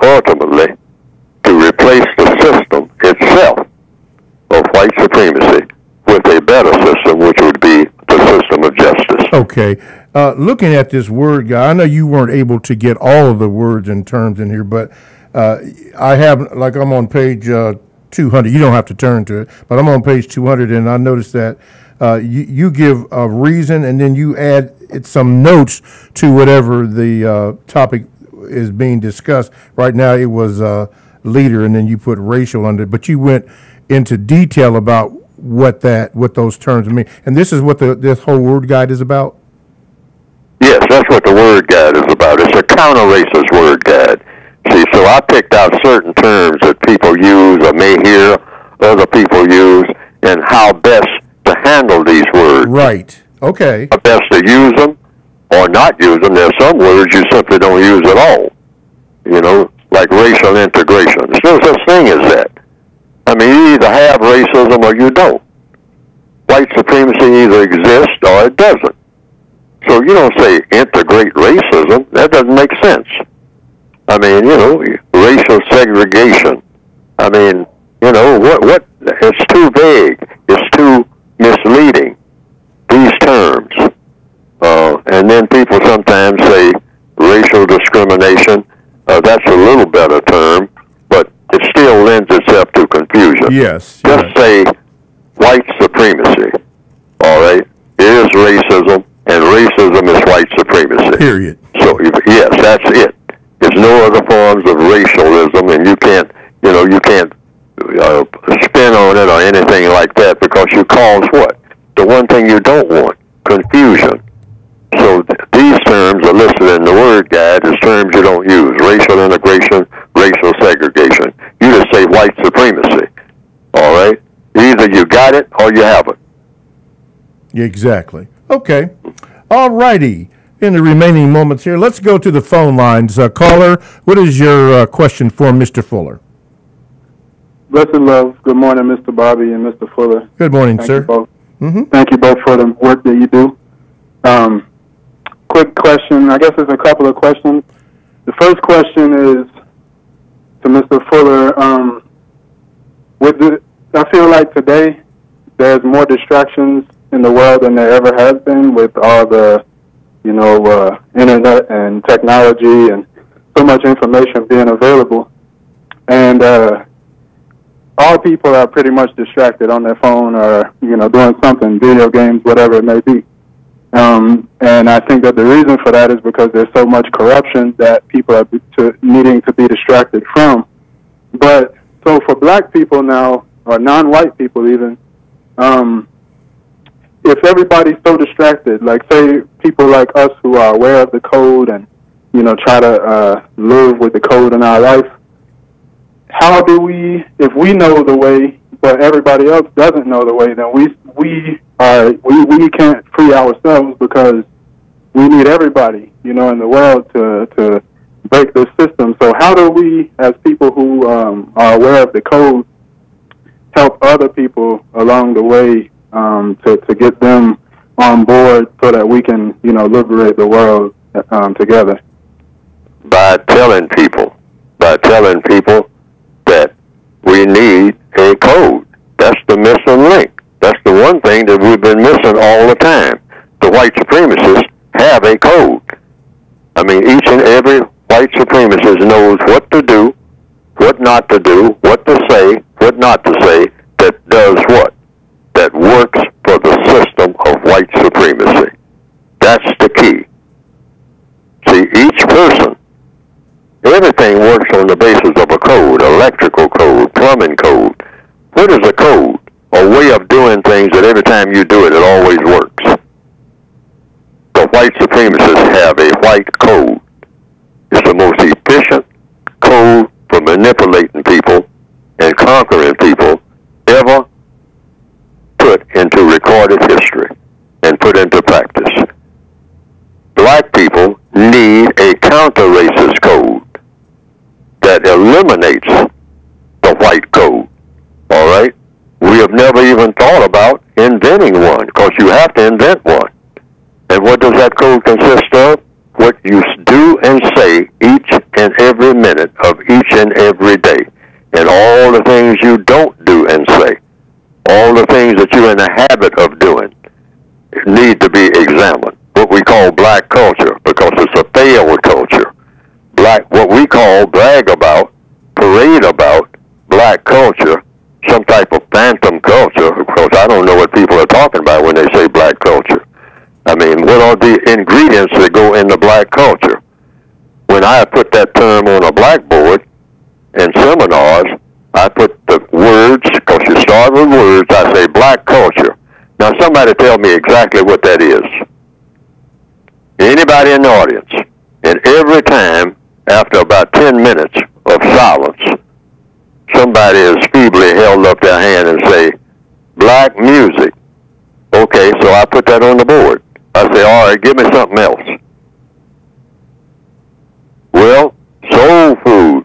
ultimately, to replace the system itself of white supremacy with a better system, which would be the system of justice. Okay. Looking at this word guy, I know you weren't able to get all of the words and terms in here, but I have, like, I'm on page 200. You don't have to turn to it, but I'm on page 200, and I noticed that you give a reason, and then you add some notes to whatever the topic is being discussed. Right now, it was leader, and then you put racial under it, but you went into detail about what those terms mean. And this is what this whole word guide is about? Yes, that's what the word guide is about. It's a counter-racist word guide. See, so I picked out certain terms that people use or may hear other people use, and how best to handle these words. Right. Okay. How best to use them or not use them. There's some words you simply don't use at all. You know, like racial integration. There's no such thing as that. I mean, you either have racism or you don't. White supremacy either exists or it doesn't. So you don't say integrate racism. That doesn't make sense. I mean, you know, racial segregation. I mean, you know, what? It's too vague. It's too misleading, these terms. And then people sometimes say racial discrimination. That's a little better term, but it still lends itself to confusion. Yes. Just say white supremacy, all right? It is racism, and racism is white supremacy. Period. So, yes, that's it. There's no other forms of racialism, and you can't spin on it or anything like that, because you cause what? The one thing you don't want, confusion. So these terms are listed in the word guide as terms you don't use: racial integration, racial segregation. You just say white supremacy, all right? Either you got it or you haven't. Exactly. Okay. All righty. In the remaining moments here, let's go to the phone lines. Caller, what is your question for Mr. Fuller? Blessed love. Good morning, Mr. Bobby and Mr. Fuller. Good morning, Thank sir. You both. Mm-hmm. Thank you both for the work that you do. Quick question. I guess there's a couple of questions. The first question is to Mr. Fuller. I feel like today there's more distractions in the world than there ever has been, with all the, internet and technology and so much information being available. And all people are pretty much distracted on their phone or, doing something, video games, whatever it may be. And I think that the reason for that is because there's so much corruption that people are needing to be distracted from. But so for black people now, or non-white people even, if everybody's so distracted, like say people like us who are aware of the code and, try to live with the code in our life, how do we, if we know the way, but everybody else doesn't know the way, then we can't free ourselves, because we need everybody, in the world to break this system. So how do we, as people who are aware of the code, help other people along the way to get them on board so that we can, liberate the world together. By telling people that we need a code. That's the missing link. That's the one thing that we've been missing all the time. The white supremacists have a code. I mean, each and every white supremacist knows what to do, what not to do, what to say, what not to say, that does what? That works for the system of white supremacy. That's the key. See, each person, everything works on the basis of a code, electrical code, plumbing code. What is a code? A way of doing things that every time you do it, it always works. The white supremacists have a white code. It's the most efficient code for manipulating people and conquering people ever put into recorded history and put into practice. Black people need a counter-racist code that eliminates the white code. All right? We have never even thought about inventing one, because you have to invent one. And what does that code consist of? What you do and say each and every minute of each and every day. And all the things you don't do and say. All the things that you're in the habit of doing need to be examined. What we call black culture, because it's a failed culture. What we call brag about, parade about, black culture, some type of phantom culture, because I don't know what people are talking about when they say black culture. I mean, what are the ingredients that go into black culture? When I put that term on a blackboard in seminars, I put the words, because you start with words, I say black culture. Now somebody tell me exactly what that is. Anybody in the audience. And every time, after about 10 minutes of silence, somebody has feebly held up their hand and say, black music. Okay, so I put that on the board. I say, all right, give me something else. Well, soul food.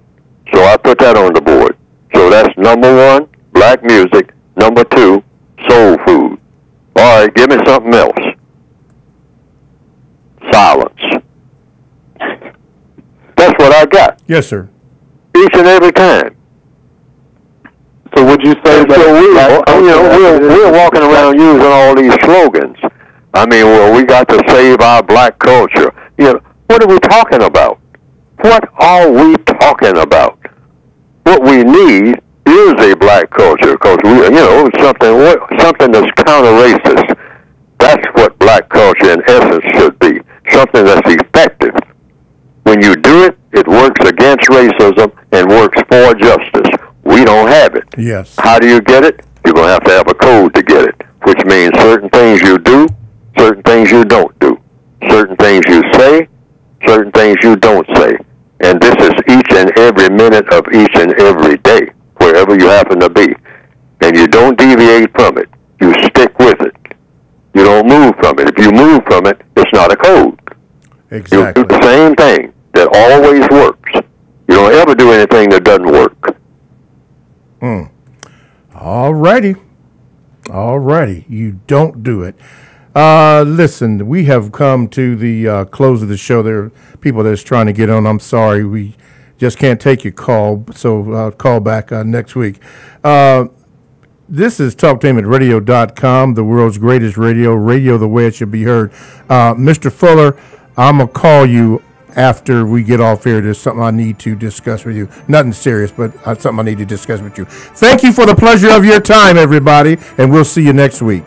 So I put that on the board. So that's number one, black music. Number two, soul food. All right, give me something else. Silence. That's what I got. Yes, sir. Each and every time. So would you say that? So we're walking around using all these slogans. I mean, well, we got to save our black culture. What are we talking about? What are we talking about? What we need is a black culture, because something that's counter-racist. That's what black culture in essence should be. Something that's effective. When you do it, it works against racism and works for justice. We don't have it. Yes. How do you get it? You're going to have a code to get it, which means certain things you do, certain things you don't do, certain things you say, certain things you don't say. And this is each and every minute of each and every day, wherever you happen to be. And you don't deviate from it. You stick with it. You don't move from it. If you move from it, it's not a code. Exactly. You do the same thing that always works. You don't ever do anything that doesn't work. All righty. You don't do it. Listen, we have come to the close of the show. There are people that's trying to get on. I'm sorry, we just can't take your call, so call back next week. This is TalkTainmentRadio.com, the world's greatest radio the way it should be heard. Mr. Fuller, I'm going to call you after we get off here. There's something I need to discuss with you. Nothing serious, but something I need to discuss with you. Thank you for the pleasure of your time, everybody, and we'll see you next week.